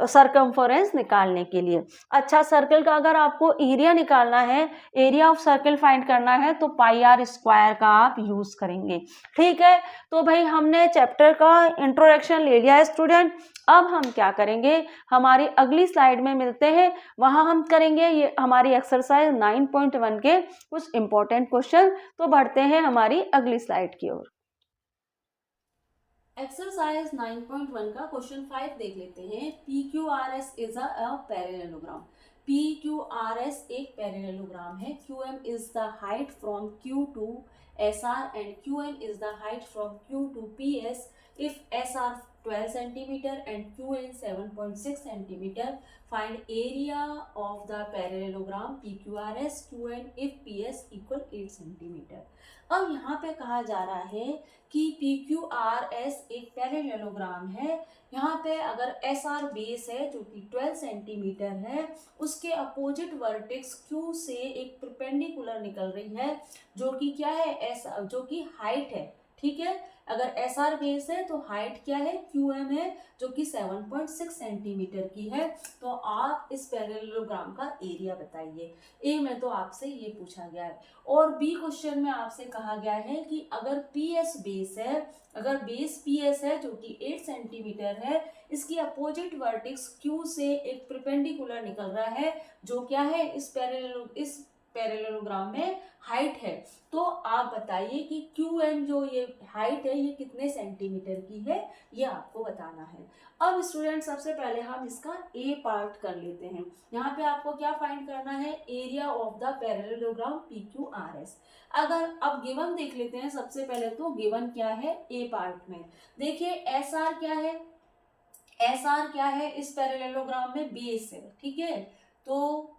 सरकमफरेंस निकालने के लिए। अच्छा, सर्कल का अगर आपको एरिया निकालना है, एरिया ऑफ सर्कल फाइंड करना है, तो पाई आर स्क्वायर का आप यूज करेंगे। ठीक है, तो भाई हमने चैप्टर का इंट्रोडक्शन ले लिया है स्टूडेंट। अब हम क्या करेंगे, हमारी अगली स्लाइड में मिलते हैं, वहां हम करेंगे ये हमारी एक्सरसाइज 9.1 के कुछ इंपॉर्टेंट क्वेश्चन। तो बढ़ते हैं हमारी अगली स्लाइड की ओर। एक्सरसाइज 9.1 का क्वेश्चन 5 देख लेते हैं। PQRS is a parallelogram. PQRS एक पैरेललोग्राम है। QM is the height from Q to SR and QN is the height from Q to PS. If SR 12 centimeter and QN 7.6 centimeter, find area of the parallelogram PQRS QN if PS equal 8 centimeter. अब यहाँ पे कहा जा रहा है कि PQRS एक parallelogram है। यहाँ पे अगर SR बेस है जो कि 12 सेंटीमीटर है, उसके अपोजिट वर्टेक्स Q से एक परपेंडिकुलर निकल रही है जो कि क्या है, जो कि हाइट है। ठीक है, अगर SR बेस है तो हाइट क्या है, QM है जो कि 7.6 सेंटीमीटर की है। तो आप इस पैरेललोग्राम का एरिया बताइए। ए में तो आपसे ये पूछा गया है, और बी क्वेश्चन में आपसे कहा गया है कि अगर PS बेस है, अगर बेस PS है जो कि 8 सेंटीमीटर है, इसकी अपोजिट वर्टेक्स Q से एक परपेंडिकुलर निकल रहा है जो क्या है, इस पैरेललोग्राम में हाइट है। तो आप बताइए कि QM जो ये हाइट है ये कितने सेंटीमीटर की है, ये आपको बताना है। अब स्टूडेंट सबसे पहले हम इसका ए पार्ट कर लेते हैं। यहाँ पे आपको क्या फाइंड करना है, area of the parallelogram PQRS। अगर अब गिवन देख लेते हैं सबसे पहले, तो गिवन क्या है ए पार्ट में, देखिए SR क्या है, SR क्या है इस पैरेललोग्राम में, बेस है। ठीक है, तो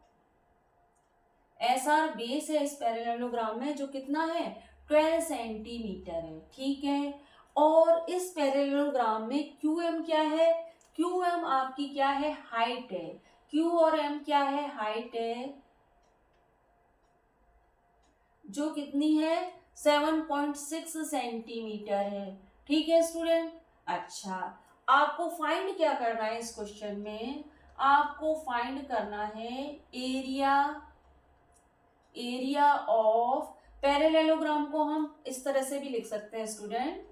SR बेस है इस पैरेललोग्राम में जो कितना है, 12 सेंटीमीटर है। ठीक है, और इस पैरेललोग्राम में QM क्या है, QM आपकी क्या है, हाइट है। Q और M क्या है, हाइट है, जो कितनी है, 7.6 सेंटीमीटर है। ठीक है स्टूडेंट। अच्छा, आपको फाइंड क्या करना है इस क्वेश्चन में, आपको फाइंड करना है एरिया ऑफ पैरेललोग्राम। को हम इस तरह से भी लिख सकते हैं स्टूडेंट,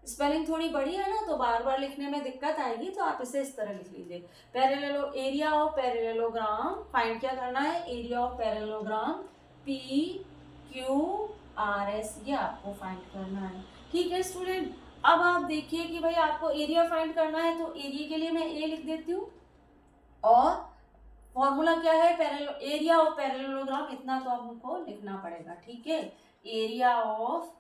स्पेलिंग थोड़ी बड़ी है ना तो बार बार लिखने में दिक्कत आएगी, तो आप इसे इस तरह लिख लीजिए। एरिया ऑफ पैरेललोग्राम फाइंड क्या करना है, एरिया ऑफ पैरेललोग्राम PQRS, ये आपको फाइंड करना है। ठीक है स्टूडेंट। अब आप देखिए कि भाई आपको एरिया फाइंड करना है, तो एरिया के लिए मैं ए लिख देती हूँ, और फॉर्मूला क्या है, एरिया ऑफ पैरेललोग्राम, इतना तो हमको लिखना पड़ेगा। ठीक है, एरिया ऑफ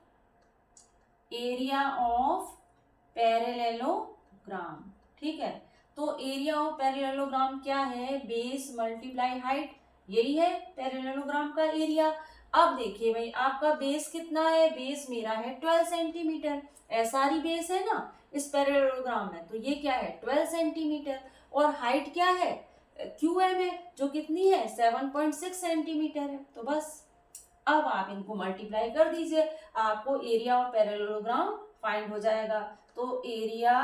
पैरेललोग्राम। ठीक है, तो एरिया ऑफ पैरेललोग्राम क्या है, बेस मल्टीप्लाई हाइट, यही है पैरेललोग्राम का एरिया। अब देखिए भाई आपका बेस कितना है, बेस मेरा है 12 सेंटीमीटर, ऐसा ही बेस है ना इस पैरेललोग्राम में, तो ये क्या है 12 सेंटीमीटर, और हाइट क्या है QM है जो कितनी है 7.6 सेंटीमीटर है। तो बस अब आप इनको मल्टीप्लाई कर दीजिए, आपको एरिया ऑफ पैरेललोग्राम फाइंड हो जाएगा। तो एरिया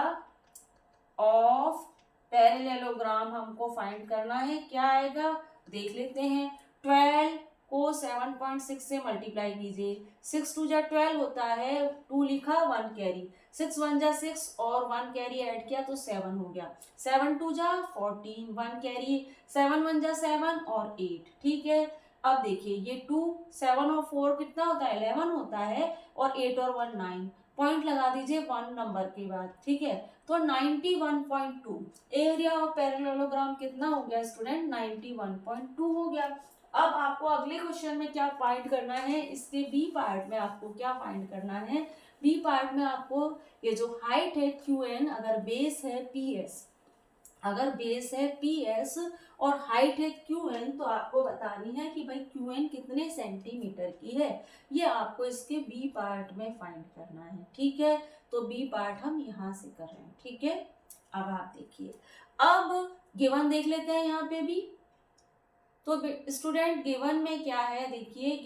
ऑफ पैरेललोग्राम हमको फाइंड करना है, क्या आएगा देख लेते हैं। 12 को 7.6 से मल्टीप्लाई कीजिए, 6 2 जा 12 होता है, 2 लिखा 1 कैरी, 6 1 जा 6 और 1 कैरी ऐड किया तो 7 हो गया, 7 2 जा 14, 1 कैरी, 7 1 जा 7 और 8। ठीक है, अब देखिए ये 2 7 और 4 कितना होता है 11 होता है, और 8 और 1 9, पॉइंट लगा दीजिए 1 नंबर के बाद। ठीक है, तो 91.2 एरिया ऑफ पैरेललोग्राम कितना हो गया स्टूडेंट, 91.2 हो गया। अब आपको अगले क्वेश्चन में क्या फाइंड करना है, इसके बी पार्ट में आपको क्या फाइंड करना है, बी पार्ट में आपको ये जो हाइट है QN, अगर बेस है PS, अगर बेस है PS और हाइट है QN, तो आपको बतानी है कि भाई QN कितने सेंटीमीटर की है, ये आपको इसके बी पार्ट में फाइंड करना है। ठीक है, तो बी पार्ट हम यहाँ से कर रहे हैं। ठीक है, अब आप देखिए, अब गिवन देख लेते हैं यहाँ पे भी, तो स्टूडेंट गिवन में क्या है, देखिए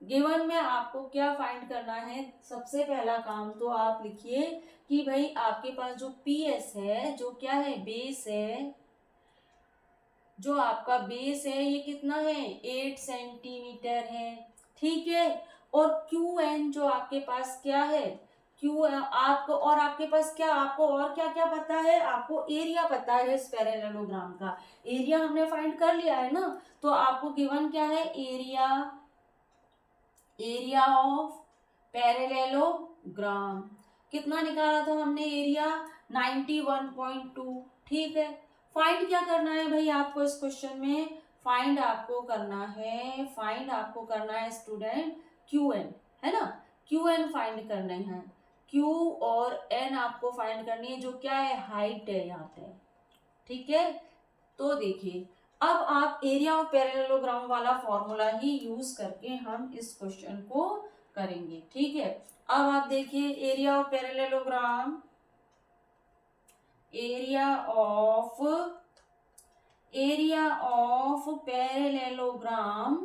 गिवन में आपको क्या फाइंड करना है। सबसे पहला काम तो आप लिखिए कि भाई आपके पास जो पीएस है, जो क्या है, बेस है, जो आपका बेस है ये कितना है, 8 सेंटीमीटर है, ठीक है। और क्यू एन जो आपके पास क्या है, क्यू आपको, और आपके पास क्या, आपको और क्या क्या पता है, आपको एरिया पता है इस पैरेललोग्राम का। एरिया हमने फाइंड कर लिया है ना, तो आपको गिवन क्या है, एरिया ऑफ पैरेललोग्राम। कितना निकाला था हमने एरिया, 91.2, ठीक है। फाइंड क्या करना है भाई आपको इस क्वेश्चन में, फाइंड आपको करना है स्टूडेंट क्यू एन, है ना, क्यू एन फाइंड करना है। क्यू और एन आपको फाइंड करनी है, जो क्या है, हाइट है यहाँ पे, ठीक है। तो देखिए अब आप एरिया ऑफ पैरेललोग्राम वाला फॉर्मूला ही यूज करके हम इस क्वेश्चन को करेंगे, ठीक है। अब आप देखिए area of parallelogram, area of parallelogram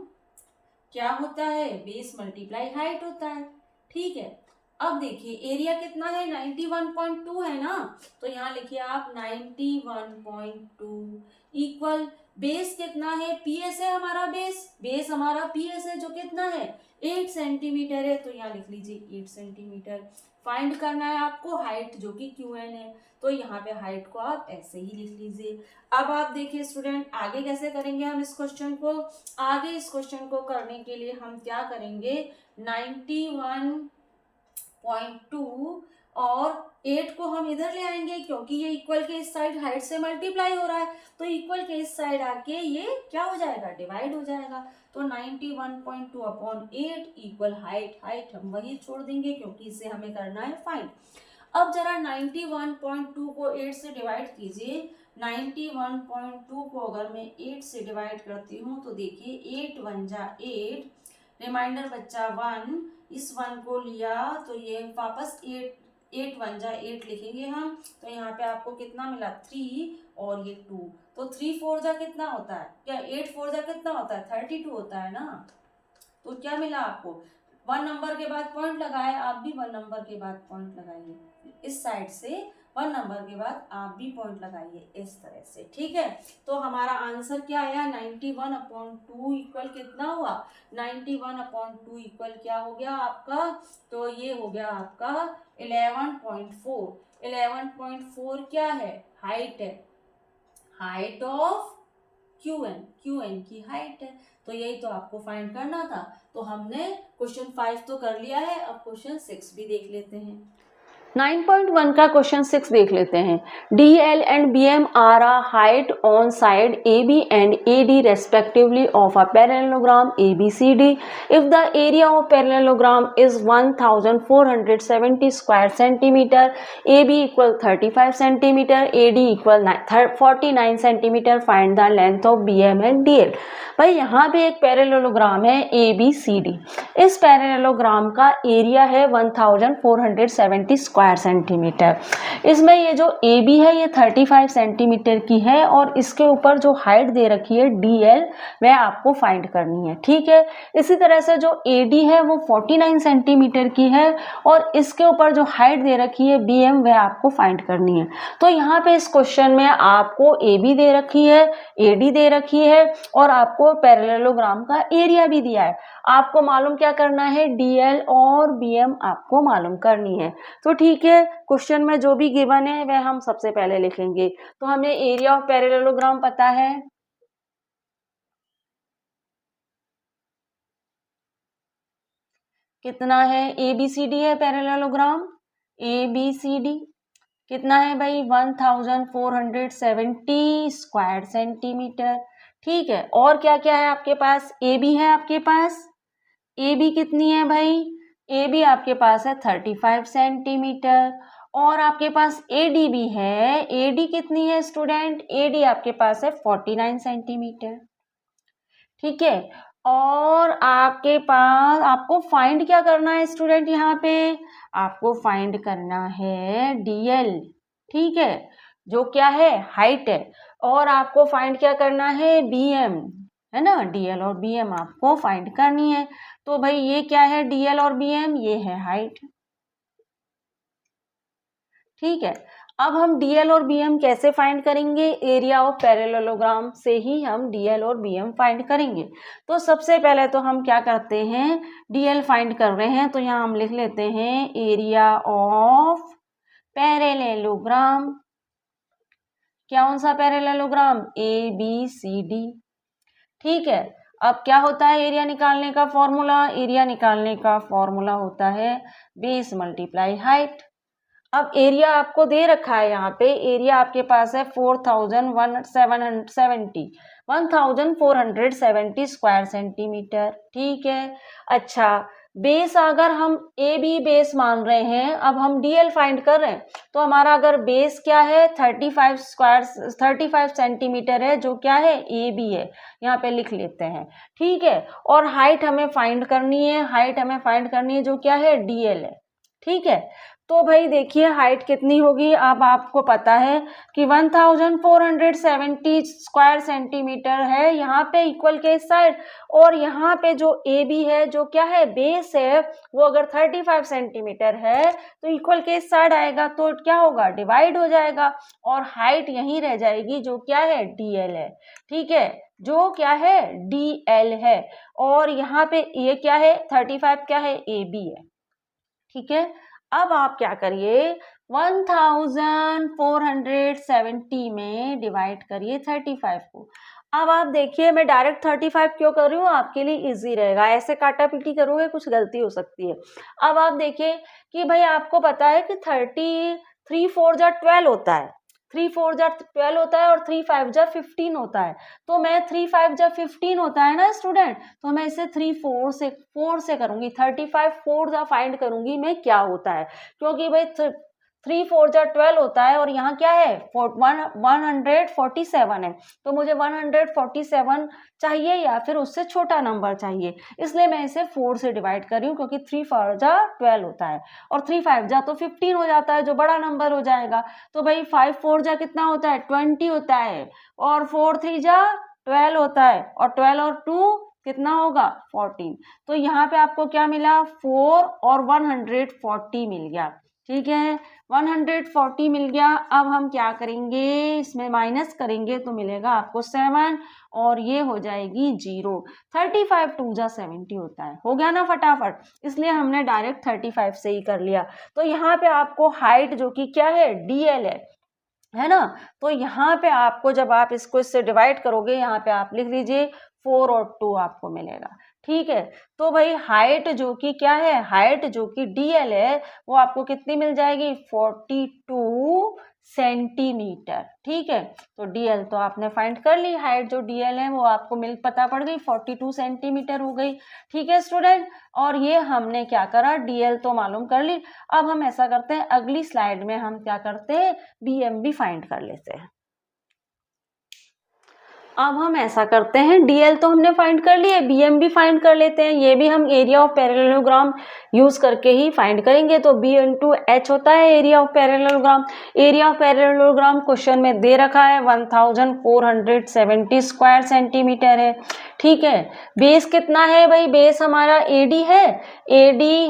क्या होता है, बेस मल्टीप्लाई हाइट होता है, ठीक है। अब देखिए एरिया कितना है, 91.2 है ना, तो यहाँ लिखिए आप 91.2 इक्वल बेस कितना है, पीएस है हमारा बेस हमारा पीएस है, जो कितना है, 8 सेंटीमीटर है, तो यहाँ लिख लीजिए 8 सेंटीमीटर। फाइंड करना है आपको हाइट, जो कि क्यू एन है, तो यहाँ पे हाइट को आप ऐसे ही लिख लीजिए। अब आप देखिए स्टूडेंट आगे कैसे करेंगे हम इस क्वेश्चन को। आगे इस क्वेश्चन को करने के लिए हम क्या करेंगे, 91.2 और 8 को हम इधर ले आएंगे, क्योंकि ये इक्वल के इस साइड हाइट से मल्टीप्लाई हो रहा है, तो इक्वल के इस साइड आके ये क्या हो जाएगा, डिवाइड हो जाएगा। तो 91.2 अपॉन 8 इक्वल हाइट हम वही छोड़ देंगे, क्योंकि इसे हमें करना है फाइंड। अब जरा 91.2 को 8 से डिवाइड कीजिए। 91.2 को अगर मैं 8 से डिवाइड करती हूँ तो देखिए 8 1 जा 8, रिमाइंडर बच्चा 1, इस 1 को लिया तो ये वापस 8 1 जा 8 लिखेंगे हम, तो यहाँ पे आपको कितना मिला, 3 और ये 2, तो 3 4 जा कितना होता है, क्या 8 4 जा कितना होता है, 32 होता है ना। तो क्या मिला आपको, 1 नंबर के बाद पॉइंट लगाए, आप भी 1 नंबर के बाद पॉइंट लगाइए, इस साइड से 1 नंबर के बाद आप भी पॉइंट लगाइए इस तरह से, ठीक है। तो हमारा आंसर क्या आया, 91/2 इक्वल कितना हुआ, 91/2 इक्वल क्या हो गया आपका, तो ये हो गया आपका 11.4। 11.4 क्या है, हाइट है, हाइट ऑफ क्यू एन की हाइट है। तो यही तो आपको फाइंड करना था। तो हमने क्वेश्चन 5 तो कर लिया है, अब क्वेश्चन 6 भी देख लेते हैं। 9.1 का क्वेश्चन 6 देख लेते हैं। DL and BM are a height on side AB and AD respectively of a parallelogram ABCD. If the area of parallelogram is 1470 square centimeter, AB equal 35 centimeter, AD equal 49 centimeter, find the length of BM and DL। भाई यहाँ पे एक parallelogram है ABCD। इस parallelogram का area है 1470 square centimetre. इसमें ये जो AB है ये 35 सेंटीमीटर की है और इसके ऊपर जो हाइट दे रखी है DL वह आपको फाइंड करनी है, ठीक है। इसी तरह से जो AD है वो 49 सेंटीमीटर की है और इसके ऊपर जो हाइट दे रखी है BM वह आपको फाइंड करनी है। तो यहाँ पे इस क्वेश्चन में आपको AB दे रखी है, AD दे रखी है और आपको पैरेललोग्राम का एरिया भी दिया है। आपको मालूम क्या करना है, DL और BM आपको मालूम करनी है। तो ठीक है, क्वेश्चन में जो भी गिवन है वह हम सबसे पहले लिखेंगे। तो हमें एरिया ऑफ पैरेललोग्राम पता है, कितना है, ABCD है पैरेललोग्राम, ABCD कितना है भाई, 1470 स्क्वायर सेंटीमीटर, ठीक है। और क्या क्या है आपके पास, AB है आपके पास, AB कितनी है भाई, AB आपके पास है 35 सेंटीमीटर और आपके पास AD भी है, AD कितनी है स्टूडेंट, AD आपके पास है 49 सेंटीमीटर, ठीक है। और आपके पास आपको फाइंड क्या करना है स्टूडेंट, यहाँ पे आपको फाइंड करना है DL, ठीक है, जो क्या है, हाइट है। और आपको फाइंड क्या करना है, BM, है ना, DL और BM आपको फाइंड करनी है। तो भाई ये क्या है DL और BM, ये है हाइट, ठीक है। अब हम DL और BM कैसे फाइंड करेंगे, एरिया ऑफ पैरेललोग्राम से ही हम DL और BM फाइंड करेंगे। तो सबसे पहले तो हम क्या करते हैं, DL फाइंड कर रहे हैं, तो यहाँ हम लिख लेते हैं एरिया ऑफ पैरेललोग्राम। कौन सा पैरेललोग्राम, ABCD, ठीक है। अब क्या होता है एरिया निकालने का फॉर्मूला, एरिया निकालने का फॉर्मूला होता है बेस मल्टीप्लाई हाइट। अब एरिया आपको दे रखा है, यहाँ पे एरिया आपके पास है 1470 स्क्वायर सेंटीमीटर, ठीक है। अच्छा, बेस अगर हम ए बी बेस मान रहे हैं, अब हम DL फाइंड कर रहे हैं, तो हमारा अगर बेस क्या है 35 सेंटीमीटर है, जो क्या है AB है, यहाँ पे लिख लेते हैं, ठीक है। और हाइट हमें फाइंड करनी है, हाइट हमें फाइंड करनी है जो क्या है DL है, ठीक है। तो भाई देखिए हाइट कितनी होगी, अब आपको पता है कि 1470 स्क्वायर सेंटीमीटर है यहाँ पे इक्वल के इस साइड, और यहाँ पे जो AB है, जो क्या है बेस है, वो अगर 35 सेंटीमीटर है तो इक्वल के इस साइड आएगा, तो क्या होगा डिवाइड हो जाएगा, और हाइट यहीं रह जाएगी जो क्या है DL है, ठीक है, जो क्या है DL है। और यहाँ पे ये क्या है 35 क्या है AB है, ठीक है। अब आप क्या करिए 1470 में डिवाइड करिए 35 को। अब आप देखिए मैं डायरेक्ट 35 क्यों कर रही हूँ, आपके लिए इजी रहेगा, ऐसे काटा पीटी करोगे कुछ गलती हो सकती है। अब आप देखिए कि भाई आपको पता है कि 3 4 जा 12 होता है, 3 4 जा 12 होता है और 3 5 जा 15 होता है। तो मैं 3 5 जा 15 होता है ना स्टूडेंट, तो मैं इसे 3 4 से करूंगी, 35 4 जा फाइंड करूंगी मैं क्या होता है, क्योंकि भाई 3 4 जा 12 होता है और यहाँ क्या है 147 है, तो मुझे 147 चाहिए या फिर उससे छोटा नंबर चाहिए, इसलिए मैं इसे 4 से डिवाइड कर रही हूँ, क्योंकि 3 4 जा 12 होता है और 3 5 जा तो 15 हो जाता है, जो बड़ा नंबर हो जाएगा। तो भाई 5 4 जा कितना होता है 20 होता है, और 4 3 जा 12 होता है, और 12 और 2 कितना होगा 14। तो यहाँ पे आपको क्या मिला 4 और 140 मिल गया, ठीक है, 140 मिल गया। अब हम क्या करेंगे, इसमें माइनस करेंगे तो मिलेगा आपको 7, और ये हो जाएगी 0। 35 2 जा 70 होता है, हो गया ना फटाफट, इसलिए हमने डायरेक्ट 35 से ही कर लिया। तो यहाँ पे आपको हाइट जो कि क्या है DL है ना, तो यहाँ पे आपको जब आप इसको इससे डिवाइड करोगे, यहाँ पे आप लिख लीजिए 4 और 2 आपको मिलेगा, ठीक है। तो भाई हाइट जो कि क्या है, हाइट जो कि DL है, वो आपको कितनी मिल जाएगी 42 सेंटीमीटर, ठीक है। तो DL तो आपने फाइंड कर ली, हाइट जो DL है वो आपको पता पड़ गई 42 सेंटीमीटर हो गई, ठीक है स्टूडेंट। और ये हमने क्या करा, DL तो मालूम कर ली। अब हम ऐसा करते हैं अगली स्लाइड में हम क्या करते हैं BM भी फाइंड कर लेते हैं। अब हम ऐसा करते हैं DL तो हमने फाइंड कर लिए, BM भी फाइंड कर लेते हैं, ये भी हम एरिया ऑफ पैरेललोग्राम यूज करके ही फाइंड करेंगे। तो B इंटू H होता है area of parallelogram. Area of parallelogram question में दे रखा है 1470 स्क्वायर सेंटीमीटर है, ठीक है। बेस कितना है भाई, बेस हमारा AD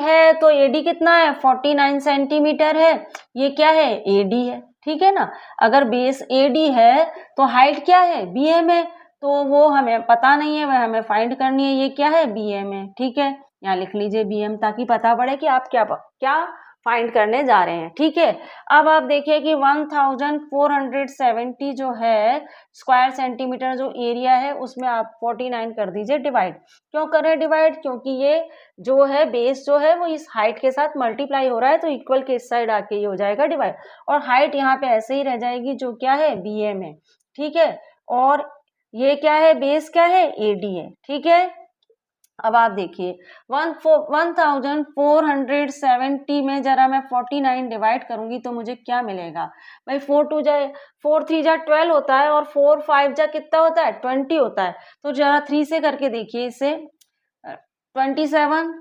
है तो AD कितना है 49 सेंटीमीटर है, ये क्या है AD है, ठीक है ना। अगर बेस AD है तो हाइट क्या है BM है, तो वो हमें पता नहीं है, वह हमें फाइंड करनी है, ये क्या है BM है, ठीक है। यहाँ लिख लीजिए BM ताकि पता पड़े कि आप क्या फाइंड करने जा रहे हैं, ठीक है। अब आप देखिए कि 1470 जो है स्क्वायर सेंटीमीटर जो एरिया है, उसमें आप 49 कर दीजिए डिवाइड। क्यों करें डिवाइड, क्योंकि ये जो है बेस जो है वो इस हाइट के साथ मल्टीप्लाई हो रहा है, तो इक्वल के इस साइड आके ये हो जाएगा डिवाइड, और हाइट यहाँ पे ऐसे ही रह जाएगी जो क्या है BM है, ठीक है। और ये क्या है, बेस क्या है AD है, ठीक है। अब आप देखिए 1470 में जरा मैं 49 डिवाइड करूंगी तो मुझे क्या मिलेगा भाई, 4 3 जा 12 होता है, और 4 5 जा कितना होता है 20 होता है। तो जरा 3 से करके देखिए इसे 27,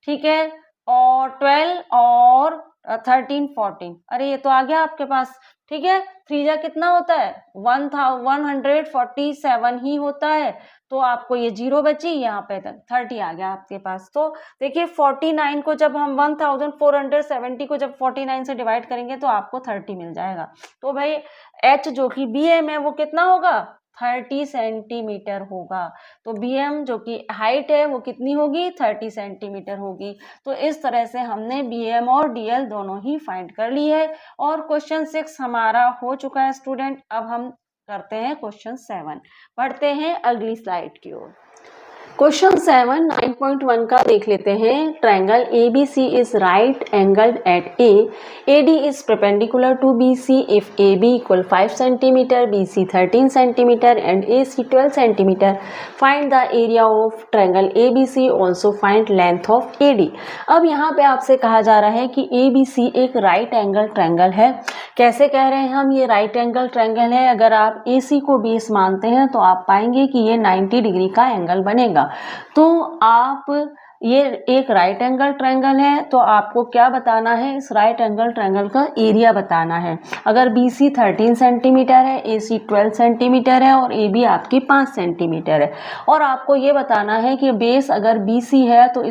ठीक है, और 12 और 13 14, अरे ये तो आ गया आपके पास, ठीक है, 3 जा कितना होता है 147 ही होता है, तो आपको ये 0 बची, यहाँ पे 30 आ गया आपके पास। तो देखिए 49 को जब हम 1470 को जब 49 से डिवाइड करेंगे तो आपको 30 मिल जाएगा। तो भाई h जो कि BM है वो कितना होगा 30 सेंटीमीटर होगा। तो BM जो कि हाइट है वो कितनी होगी 30 सेंटीमीटर होगी। तो इस तरह से हमने BM और DL दोनों ही फाइंड कर ली है और क्वेश्चन 6 हमारा हो चुका है स्टूडेंट। अब हम करते हैं क्वेश्चन 7, बढ़ते हैं अगली स्लाइड की ओर। क्वेश्चन 7 9.1 का देख लेते हैं। Triangle ABC is right angled at A, AD is perpendicular to BC if AB equal 5 centimetre, BC 13 centimetre and AC 12 centimetre. Find the area of triangle ABC, also find length of AD। अब यहाँ पे आपसे कहा जा रहा है कि ABC एक राइट एंगल ट्रायंगल है। कैसे कह रहे हैं हम ये राइट एंगल ट्रायंगल है? अगर आप AC को बेस मानते हैं तो आप पाएंगे कि ये 90 डिग्री का एंगल बनेगा। तो आप ये एक राइट एंगल ट्रायंगल है, तो आपको क्या बताना है? इस राइट एंगल ट्रायंगल का एरिया बताना है। अगर BC 13 सेंटीमीटर है, AC 12 सेंटीमीटर है और AB आपकी 5 सेंटीमीटर है, और आपको ये बताना है कि बेस अगर BC है तो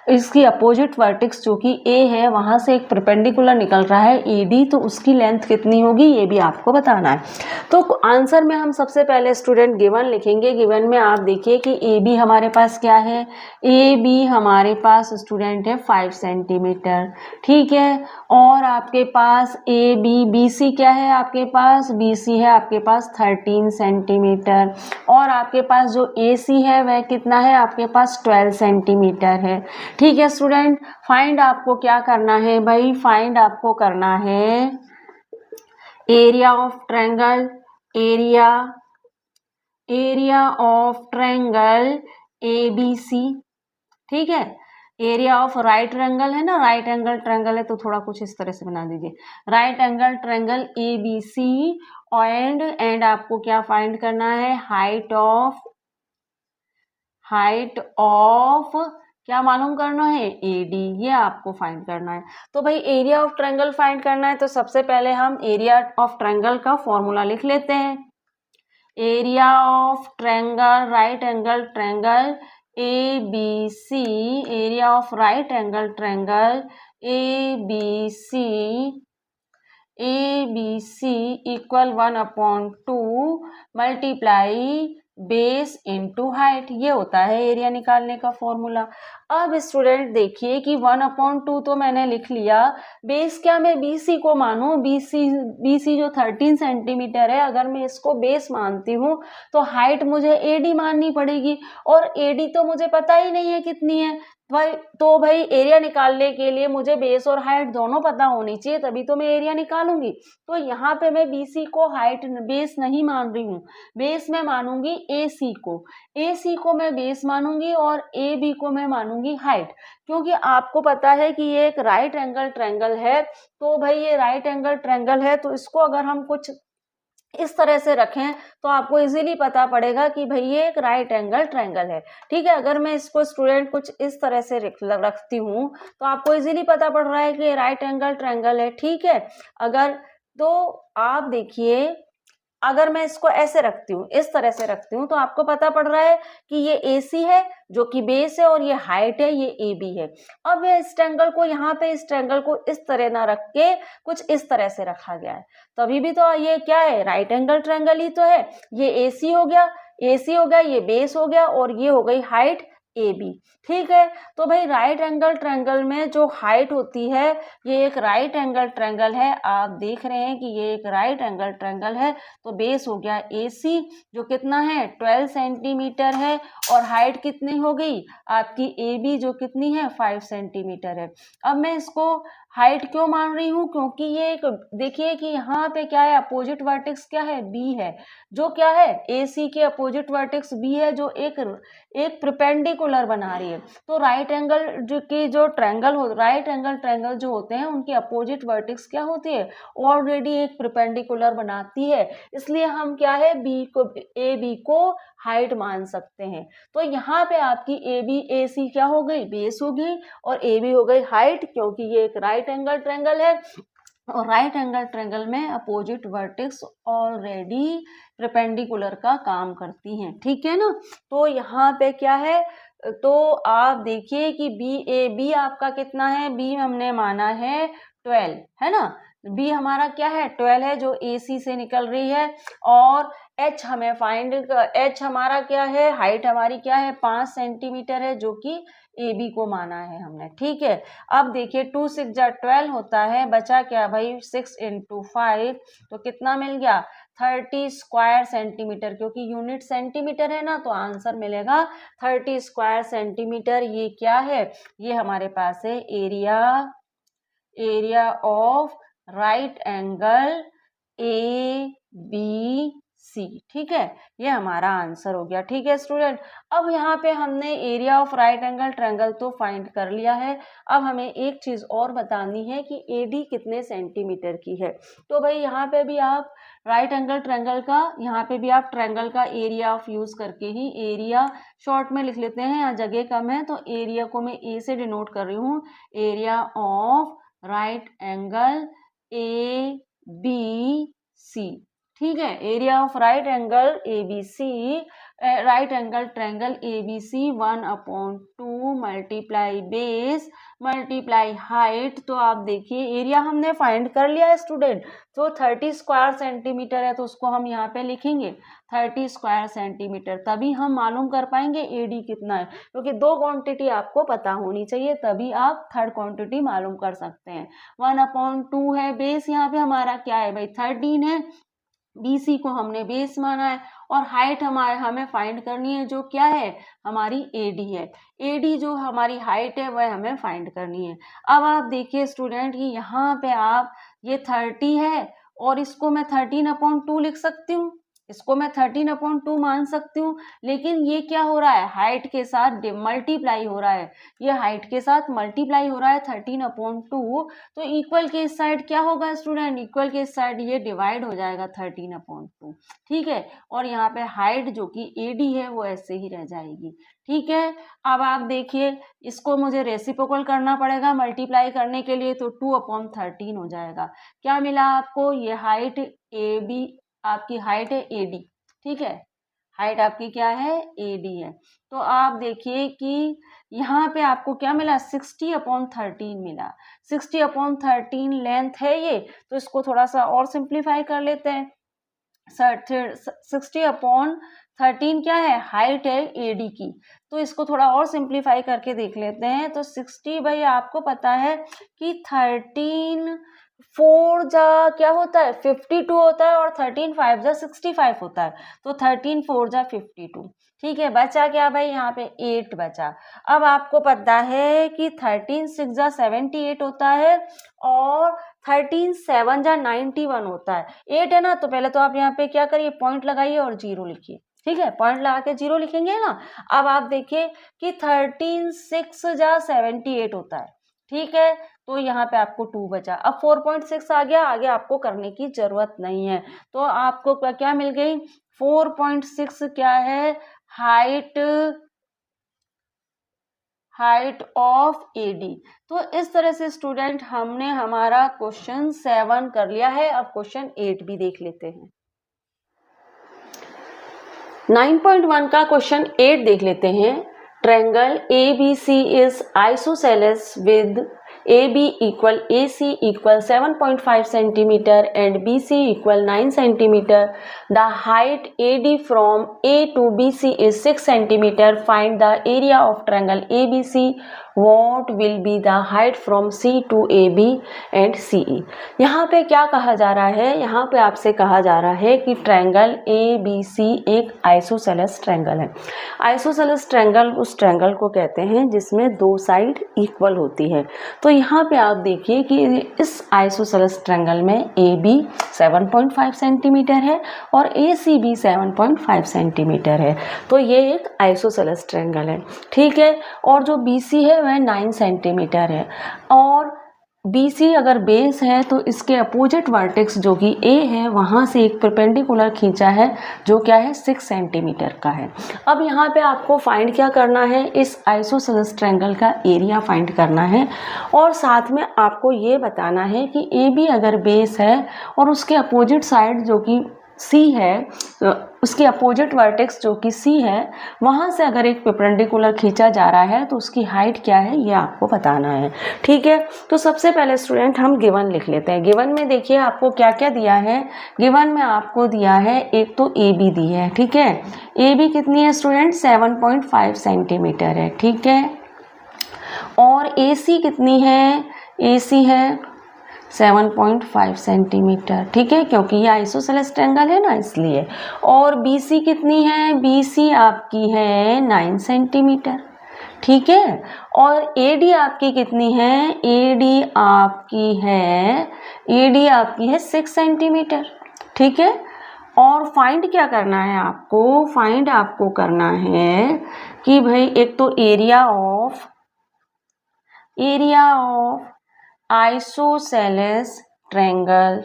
इसकी अपोजिट वर्टेक्स जो कि A है वहां से एक परपेंडिकुलर निकल रहा है AD, तो उसकी लेंथ कितनी होगी ये भी आपको बताना है। तो आंसर में हम सबसे पहले स्टूडेंट गिवन लिखेंगे। गिवन में आप देखिए कि AB हमारे पास क्या है, AB हमारे पास स्टूडेंट है 5 सेंटीमीटर, ठीक है। और आपके पास BC क्या है? आपके पास BC है आपके पास 13 सेंटीमीटर, और आपके पास जो AC है वह कितना है? आपके पास 12 सेंटीमीटर है, ठीक है स्टूडेंट। फाइंड आपको क्या करना है भाई? फाइंड आपको करना है area of triangle, area of triangle ABC, ठीक है। एरिया ऑफ राइट ट्रायंगल है ना, राइट एंगल ट्रायंगल है तो थोड़ा कुछ इस तरह से बना दीजिए, right angle triangle ABC। And आपको क्या फाइंड करना है? हाइट ऑफ क्या मालूम करना है? AD, ये आपको फाइंड करना है। तो भाई एरिया ऑफ ट्रायंगल फाइंड करना है तो सबसे पहले हम एरिया ऑफ ट्रायंगल का फॉर्मूला लिख लेते हैं। Area of triangle, right angle triangle ABC, area of right angle triangle ABC equal 1/2 multiply base into height, ये होता है एरिया निकालने का फॉर्मूला। अब स्टूडेंट देखिए कि 1/2 तो मैंने लिख लिया, बेस क्या मैं BC को मानूं? BC जो 13 सेंटीमीटर है, अगर मैं इसको बेस मानती हूँ तो हाइट मुझे AD माननी पड़ेगी, और AD तो मुझे पता ही नहीं है कितनी है भाई। तो भाई एरिया निकालने के लिए मुझे बेस और हाइट दोनों पता होनी चाहिए, तभी तो मैं एरिया निकालूंगी। तो यहाँ पे मैं BC को हाइट बेस नहीं मान रही हूँ, बेस मैं मानूंगी AC को मैं बेस मानूंगी और AB को मैं मानूंगी हाइट, क्योंकि आपको पता है कि ये एक राइट एंगल ट्रायंगल है। तो भाई ये राइट एंगल ट्रायंगल है तो इसको अगर हम कुछ इस तरह से रखें तो आपको इजीली पता पड़ेगा कि भाई ये एक राइट एंगल ट्रायंगल है, ठीक है। अगर मैं इसको स्टूडेंट कुछ इस तरह से रखती हूँ तो आपको इजीली पता पड़ रहा है कि ये राइट एंगल ट्रायंगल है, ठीक है। अगर तो आप देखिए, अगर मैं इसको ऐसे रखती हूँ, इस तरह से रखती हूँ, तो आपको पता पड़ रहा है कि ये AC है जो कि बेस है और ये हाइट है, ये AB है। अब इस ट्रायंगल को यहाँ पे इस ट्रायंगल को इस तरह ना रख के कुछ इस तरह से रखा गया है, तभी भी तो ये क्या है? राइट एंगल ट्रायंगल ही तो है। ये AC हो गया, ये बेस हो गया, और ये हो गई हाइट AB, ठीक है। तो भाई राइट एंगल ट्रायंगल में जो हाइट होती है, ये एक राइट एंगल ट्रायंगल है, आप देख रहे हैं कि ये एक राइट एंगल ट्रायंगल है। तो बेस हो गया AC जो कितना है 12 सेंटीमीटर है, और हाइट कितनी हो गई आपकी AB जो कितनी है 5 सेंटीमीटर है। अब मैं इसको हाइट क्यों मान रही हूँ? क्योंकि ये एक देखिए कि यहाँ पे क्या है, अपोजिट वर्टेक्स क्या है? B है, जो क्या है AC के अपोजिट वर्टेक्स B है, जो एक परपेंडिकुलर बना रही है। तो राइट एंगल जो राइट एंगल ट्रायंगल जो होते हैं उनकी अपोजिट वर्टेक्स क्या होती है? ऑलरेडी एक परपेंडिकुलर बनाती है, इसलिए हम क्या है AB को हाइट मान सकते हैं। तो यहाँ पे आपकी AC क्या हो गई? बेस हो गई, और AB हो गई हाइट, क्योंकि ये एक राइट एंगल ट्रायंगल है। और राइट एंगल ट्रायंगल में अपोजिट वर्टेक्स ऑलरेडी परपेंडिकुलर का काम करती हैं, ठीक है ना। तो यहाँ पे क्या है, तो आप देखिए कि बी आपका कितना है, बी हमने माना है 12 है ना, बी हमारा क्या है 12 है जो ए सी से निकल रही है। और एच हमें एच हमारा क्या है, हाइट हमारी क्या है 5 सेंटीमीटर है जो कि ए बी को माना है हमने, ठीक है। अब देखिए 2 6 जा 12 होता है, बचा क्या भाई 6 × 5 तो कितना मिल गया 30 स्क्वायर सेंटीमीटर, क्योंकि यूनिट सेंटीमीटर है ना तो आंसर मिलेगा 30 स्क्वायर सेंटीमीटर। ये क्या है, ये हमारे पास है area of right angle A B C, ठीक है, ये हमारा आंसर हो गया, ठीक है स्टूडेंट। अब यहाँ पे हमने area of right angle triangle तो फाइंड कर लिया है। अब हमें एक चीज़ और बतानी है कि एडी कितने सेंटीमीटर की है। तो भाई यहाँ पे भी आप राइट एंगल ट्रायंगल का, यहाँ पे भी आप ट्रायंगल का एरिया ऑफ यूज़ करके ही एरिया शॉर्ट में लिख लेते हैं, यहाँ जगह कम है तो एरिया को मैं ए से डिनोट कर रही हूँ, area of right angle A B C, ठीक है, area of right angle A B C, right angle triangle A B C 1/2 multiply base multiply height. तो आप देखिए एरिया हमने फाइंड कर लिया है स्टूडेंट, तो 30 स्क्वायर सेंटीमीटर है तो उसको हम यहाँ पे लिखेंगे 30 स्क्वायर सेंटीमीटर, तभी हम मालूम कर पाएंगे एडी कितना है, क्योंकि दो क्वांटिटी आपको पता होनी चाहिए तभी आप थर्ड क्वांटिटी मालूम कर सकते हैं। 1/2 है, बेस यहाँ पे हमारा क्या है भाई 13 है, BC को हमने बेस माना है, और हाइट हमें फाइंड करनी है जो क्या है हमारी AD है, AD जो हमारी हाइट है वह हमें फाइंड करनी है। अब आप देखिए स्टूडेंट कि यहाँ पे आप ये 30 है और इसको मैं 13/2 लिख सकती हूँ, इसको मैं 13/2 मान सकती हूँ, लेकिन ये क्या हो रहा है हाइट के साथ मल्टीप्लाई हो रहा है, ये हाइट के साथ मल्टीप्लाई हो रहा है 13/2, तो इक्वल के इस साइड क्या होगा स्टूडेंट, इक्वल के इस साइड ये डिवाइड हो जाएगा 13/2, ठीक है। और यहाँ पे हाइट जो कि AD है वो ऐसे ही रह जाएगी, ठीक है। अब आप देखिए इसको मुझे रेसिप्रोकल करना पड़ेगा मल्टीप्लाई करने के लिए, तो 2/13 हो जाएगा। क्या मिला आपको, ये हाइट AB आपकी हाइट है AD, ठीक है, हाइट आपकी क्या है AD है। तो आप देखिए कि यहाँ पे आपको क्या मिला 60/13 मिला, 60/13 लेंथ है ये, तो इसको थोड़ा सा और सिंप्लीफाई कर लेते हैं। 60/13 क्या है हाइट है AD की, तो इसको थोड़ा और सिंप्लीफाई करके देख लेते हैं। तो 60 भाई आपको पता है कि 13 4 जा क्या होता है 52 होता है, और 13 5 जा 65 होता है, तो 13 4 जा 52, ठीक है। बचा क्या भाई यहाँ पे 8 बचा। अब आपको पता है कि 13 6 जा 78 होता है, और 13 7 जा 91 होता है, 8 है ना, तो पहले तो आप यहाँ पे क्या करिए पॉइंट लगाइए और 0 लिखिए, ठीक है, पॉइंट लगा के 0 लिखेंगे ना। अब आप देखिए कि 13 6 जा 78 होता है, ठीक है, तो यहाँ पे आपको 2 बचा। अब 4.6 आ गया, आगे आपको करने की जरूरत नहीं है, तो आपको क्या मिल गई 4.6 क्या है हाइट ऑफ AD। तो इस तरह से स्टूडेंट हमने हमारा क्वेश्चन 7 कर लिया है। अब क्वेश्चन 8 भी देख लेते हैं। 9.1 का क्वेश्चन 8 देख लेते हैं। Triangle ABC is isosceles with AB equal AC equal 7.5 centimeter and BC equal 9 centimeter. The height AD from A to BC is 6 centimeter. Find the area of triangle ABC. What will be the height from C to AB and CE? यहाँ पे क्या कहा जा रहा है, यहाँ पे आपसे कहा जा रहा है कि ट्रायंगल ABC एक आइसोसेलेस ट्रायंगल है। आइसोसेलेस ट्रायंगल उस ट्रायंगल को कहते हैं जिसमें दो साइड इक्वल होती है। तो यहाँ पे आप देखिए कि इस आइसोसेलेस ट्रायंगल में AB 7.5 सेंटीमीटर है और AC भी 7.5 सेंटीमीटर है, तो ये एक आइसोसेलेस ट्रायंगल है, ठीक है। और जो BC है वह 9 सेंटीमीटर है, और BC अगर बेस है तो इसके अपोजिट वर्टेक्स जो कि A है वहाँ से एक परपेंडिकुलर खींचा है जो क्या है 6 सेंटीमीटर का है। अब यहाँ पे आपको फाइंड क्या करना है, इस आइसोसेलेस ट्रायंगल का एरिया फाइंड करना है और साथ में आपको ये बताना है कि AB अगर बेस है और उसके अपोजिट साइड जो कि C है, उसकी अपोजिट वर्टेक्स जो कि C है वहाँ से अगर एक परपेंडिकुलर खींचा जा रहा है तो उसकी हाइट क्या है ये आपको बताना है। ठीक है, तो सबसे पहले स्टूडेंट हम गिवन लिख लेते हैं। गिवन में देखिए आपको क्या क्या दिया है। गिवन में आपको दिया है एक तो AB दी है, ठीक है। AB कितनी है स्टूडेंट, 7.5 सेंटीमीटर है, ठीक है। और AC कितनी है, AC है 7.5 सेंटीमीटर, ठीक है, क्योंकि ये आइसोसेलेस ट्रायंगल है ना इसलिए। और BC कितनी है, BC आपकी है 9 सेंटीमीटर, ठीक है। और AD आपकी कितनी है, AD आपकी है 6 सेंटीमीटर, ठीक है। और फाइंड क्या करना है आपको, फाइंड आपको करना है कि भाई एक तो एरिया ऑफ आइसोसेलेस ट्रायंगल,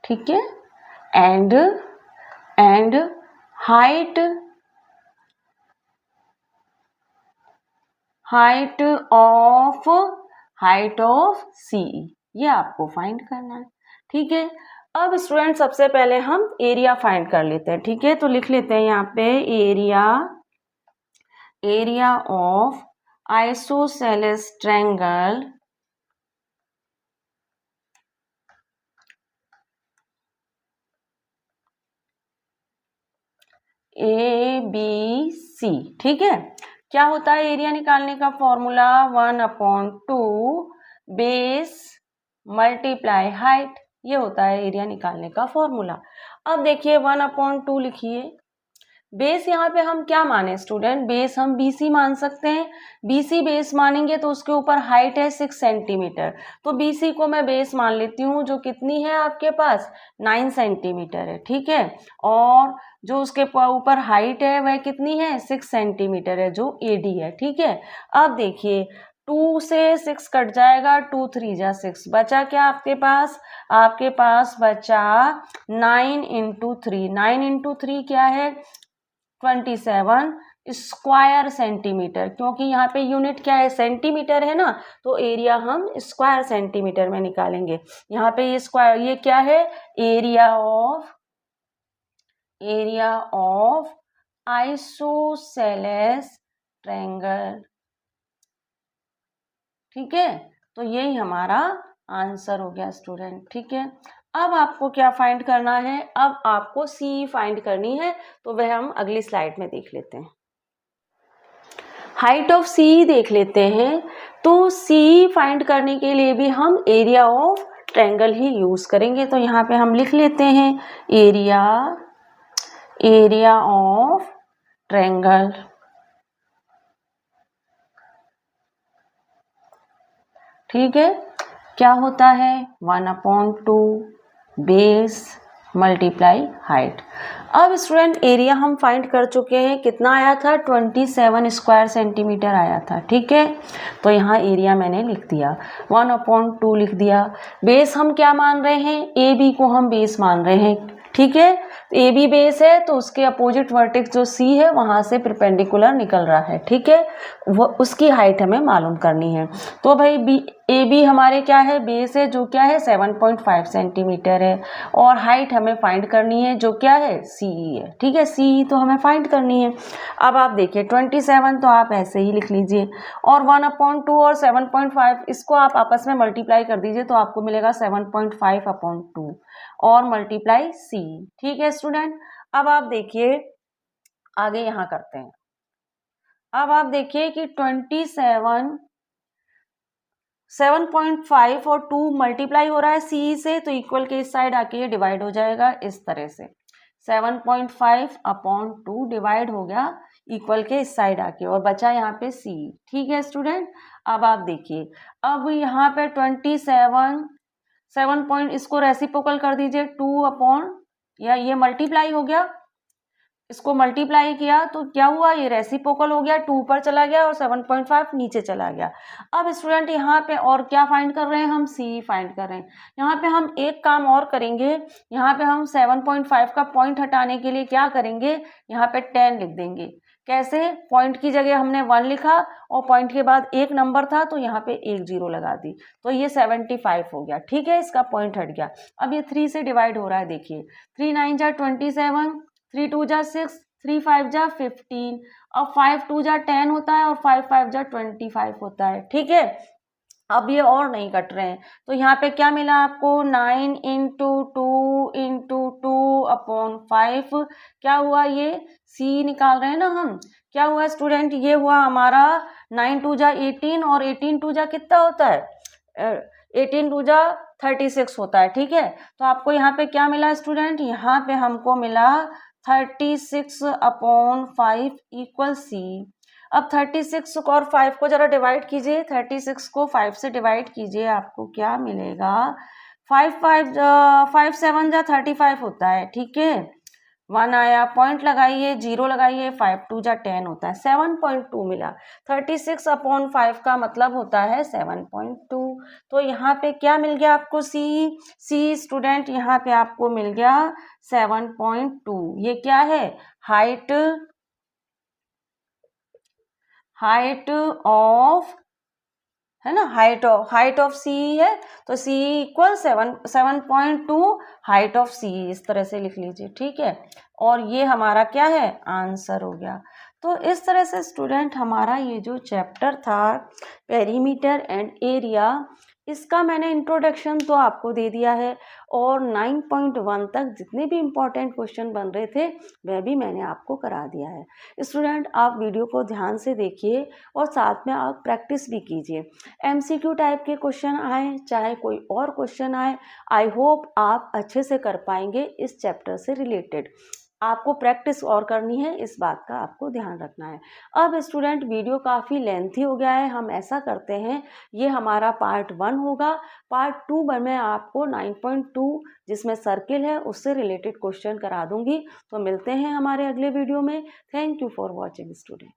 ठीक है, एंड हाइट ऑफ CE, ये आपको फाइंड करना है, ठीक है। अब स्टूडेंट सबसे पहले हम एरिया फाइंड कर लेते हैं, ठीक है। तो लिख लेते हैं यहाँ पे area of isosceles triangle ABC, ठीक है। क्या होता है एरिया निकालने का फॉर्मूला, 1/2 बेस मल्टीप्लाई हाइट, ये होता है एरिया निकालने का फॉर्मूला। अब देखिए 1/2 लिखिए। बेस यहाँ पे हम क्या माने स्टूडेंट, बेस हम BC मान सकते हैं। BC बेस मानेंगे तो उसके ऊपर हाइट है 6 सेंटीमीटर, तो BC को मैं बेस मान लेती हूँ जो कितनी है आपके पास 9 सेंटीमीटर है, ठीक है। और जो उसके ऊपर हाइट है वह कितनी है 6 सेंटीमीटर है जो AD है, ठीक है। अब देखिए 2 से 6 कट जाएगा, 2 3 जा 6, बचा क्या आपके पास बचा 9 इंटू 3, 9 इंटू 3 क्या है 27 स्क्वायर सेंटीमीटर, क्योंकि यहाँ पे यूनिट क्या है सेंटीमीटर है ना, तो एरिया हम स्क्वायर सेंटीमीटर में निकालेंगे। यहाँ पे ये स्क्वायर, ये क्या है एरिया ऑफ आइसोसेलेस ट्रायंगल, ठीक है। तो यही हमारा आंसर हो गया स्टूडेंट, ठीक है। अब आपको क्या फाइंड करना है, अब आपको CE फाइंड करनी है, तो वह हम अगली स्लाइड में देख लेते हैं। हाइट ऑफ CE देख लेते हैं। तो CE फाइंड करने के लिए भी हम area of triangle he use करेंगे। तो यहाँ पे हम लिख लेते हैं एरिया ऑफ ट्रायंगल, ठीक है। क्या होता है 1/2 बेस मल्टीप्लाई हाइट। अब स्टूडेंट एरिया हम फाइंड कर चुके हैं, कितना आया था 27 स्क्वायर सेंटीमीटर आया था, ठीक है। तो यहाँ एरिया मैंने लिख दिया 1/2 लिख दिया। बेस हम क्या मान रहे हैं, AB को हम बेस मान रहे हैं, ठीक है। AB बेस है तो उसके अपोजिट वर्टेक्स जो C है वहां से परपेंडिकुलर निकल रहा है, ठीक है। वो उसकी हाइट हमें मालूम करनी है। तो भाई AB हमारे क्या है बेस है जो क्या है 7.5 सेंटीमीटर है, और हाइट हमें फाइंड करनी है जो क्या है CE है, ठीक है। CE तो हमें फाइंड करनी है। अब आप देखिए 27 तो आप ऐसे ही लिख लीजिए, और 1/2 और 7.5 इसको आप आपस में मल्टीप्लाई कर दीजिए तो आपको मिलेगा 7.5/2 और मल्टीप्लाई CE, ठीक है स्टूडेंट। अब आप देखिए आगे यहाँ करते हैं। अब आप देखिए कि 7.5 और 2 मल्टीप्लाई हो रहा है CE से, तो इक्वल के इस साइड आके ये डिवाइड हो जाएगा इस तरह से, 7.5/2 डिवाइड हो गया इक्वल के इस साइड आके, और बचा यहाँ पे CE, ठीक है स्टूडेंट। अब आप देखिए, अब यहाँ पे 7 पॉइंट इसको रेसिप्रोकल कर दीजिए 2 अपॉन, या ये मल्टीप्लाई हो गया, इसको मल्टीप्लाई किया तो क्या हुआ, ये रेसिप्रोकल हो गया, 2 ऊपर चला गया और 7.5 नीचे चला गया। अब स्टूडेंट यहाँ पे और क्या फाइंड कर रहे हैं, हम सी फाइंड कर रहे हैं। यहाँ पे हम एक काम और करेंगे, यहाँ पे हम 7.5 का पॉइंट हटाने के लिए क्या करेंगे, यहाँ पे 10 लिख देंगे। कैसे, पॉइंट की जगह हमने 1 लिखा और पॉइंट के बाद एक नंबर था तो यहाँ पे एक 0 लगा दी, तो ये 75 हो गया। ठीक है, इसका पॉइंट हट गया। अब ये 3 से डिवाइड हो रहा है, देखिए 3 9 जा 27, 3 2 जा 6, 3 5 जा 15, अब 5 2 जा 10 होता है और 5 5 जा 25 होता है। ठीक है, अब ये और नहीं कट रहे हैं, तो यहाँ पे क्या मिला आपको, 9 इंटू 2 इंटू 2 अपॉन 5, क्या हुआ, ये सी निकाल रहे हैं ना हम, क्या हुआ स्टूडेंट, ये हुआ हमारा 9 2 जा 18 और 18 2 जा कितना होता है, 18 2 जा 36 होता है। ठीक है, तो आपको यहाँ पे क्या मिला स्टूडेंट, यहाँ पे हमको मिला 36 अपॉन 5 इक्वल सी। अब 36 और 5 को जरा डिवाइड कीजिए, 36 को 5 से डिवाइड कीजिए, आपको क्या मिलेगा, 5 7 जा 35 होता है। ठीक है, 1 आया, पॉइंट लगाइए, 0 लगाइए, 5 2 जा 10 होता है, 7.2 मिला। 36 अपॉन 5 का मतलब होता है 7.2। तो यहाँ पे क्या मिल गया आपको, सी स्टूडेंट, यहाँ पे आपको मिल गया 7.2। ये क्या है, हाइट ऑफ, है ना, हाइट ऑफ सी है, तो सी इक्वल 7.2 हाइट ऑफ सी, इस तरह से लिख लीजिए। ठीक है, और ये हमारा क्या है, आंसर हो गया। तो इस तरह से स्टूडेंट हमारा ये जो चैप्टर था पेरीमीटर एंड एरिया, इसका मैंने इंट्रोडक्शन तो आपको दे दिया है और 9.1 तक जितने भी इम्पोर्टेंट क्वेश्चन बन रहे थे वह भी मैंने आपको करा दिया है। स्टूडेंट, आप वीडियो को ध्यान से देखिए और साथ में आप प्रैक्टिस भी कीजिए। MCQ टाइप के क्वेश्चन आए चाहे कोई और क्वेश्चन आए, आई होप आप अच्छे से कर पाएंगे इस चैप्टर से रिलेटेड। आपको प्रैक्टिस और करनी है, इस बात का आपको ध्यान रखना है। अब स्टूडेंट, वीडियो काफ़ी लेंथी हो गया है, हम ऐसा करते हैं, ये हमारा पार्ट 1 होगा। पार्ट 2 में मैं आपको 9.2 जिसमें सर्किल है उससे रिलेटेड क्वेश्चन करा दूंगी। तो मिलते हैं हमारे अगले वीडियो में। Thank you for watching student.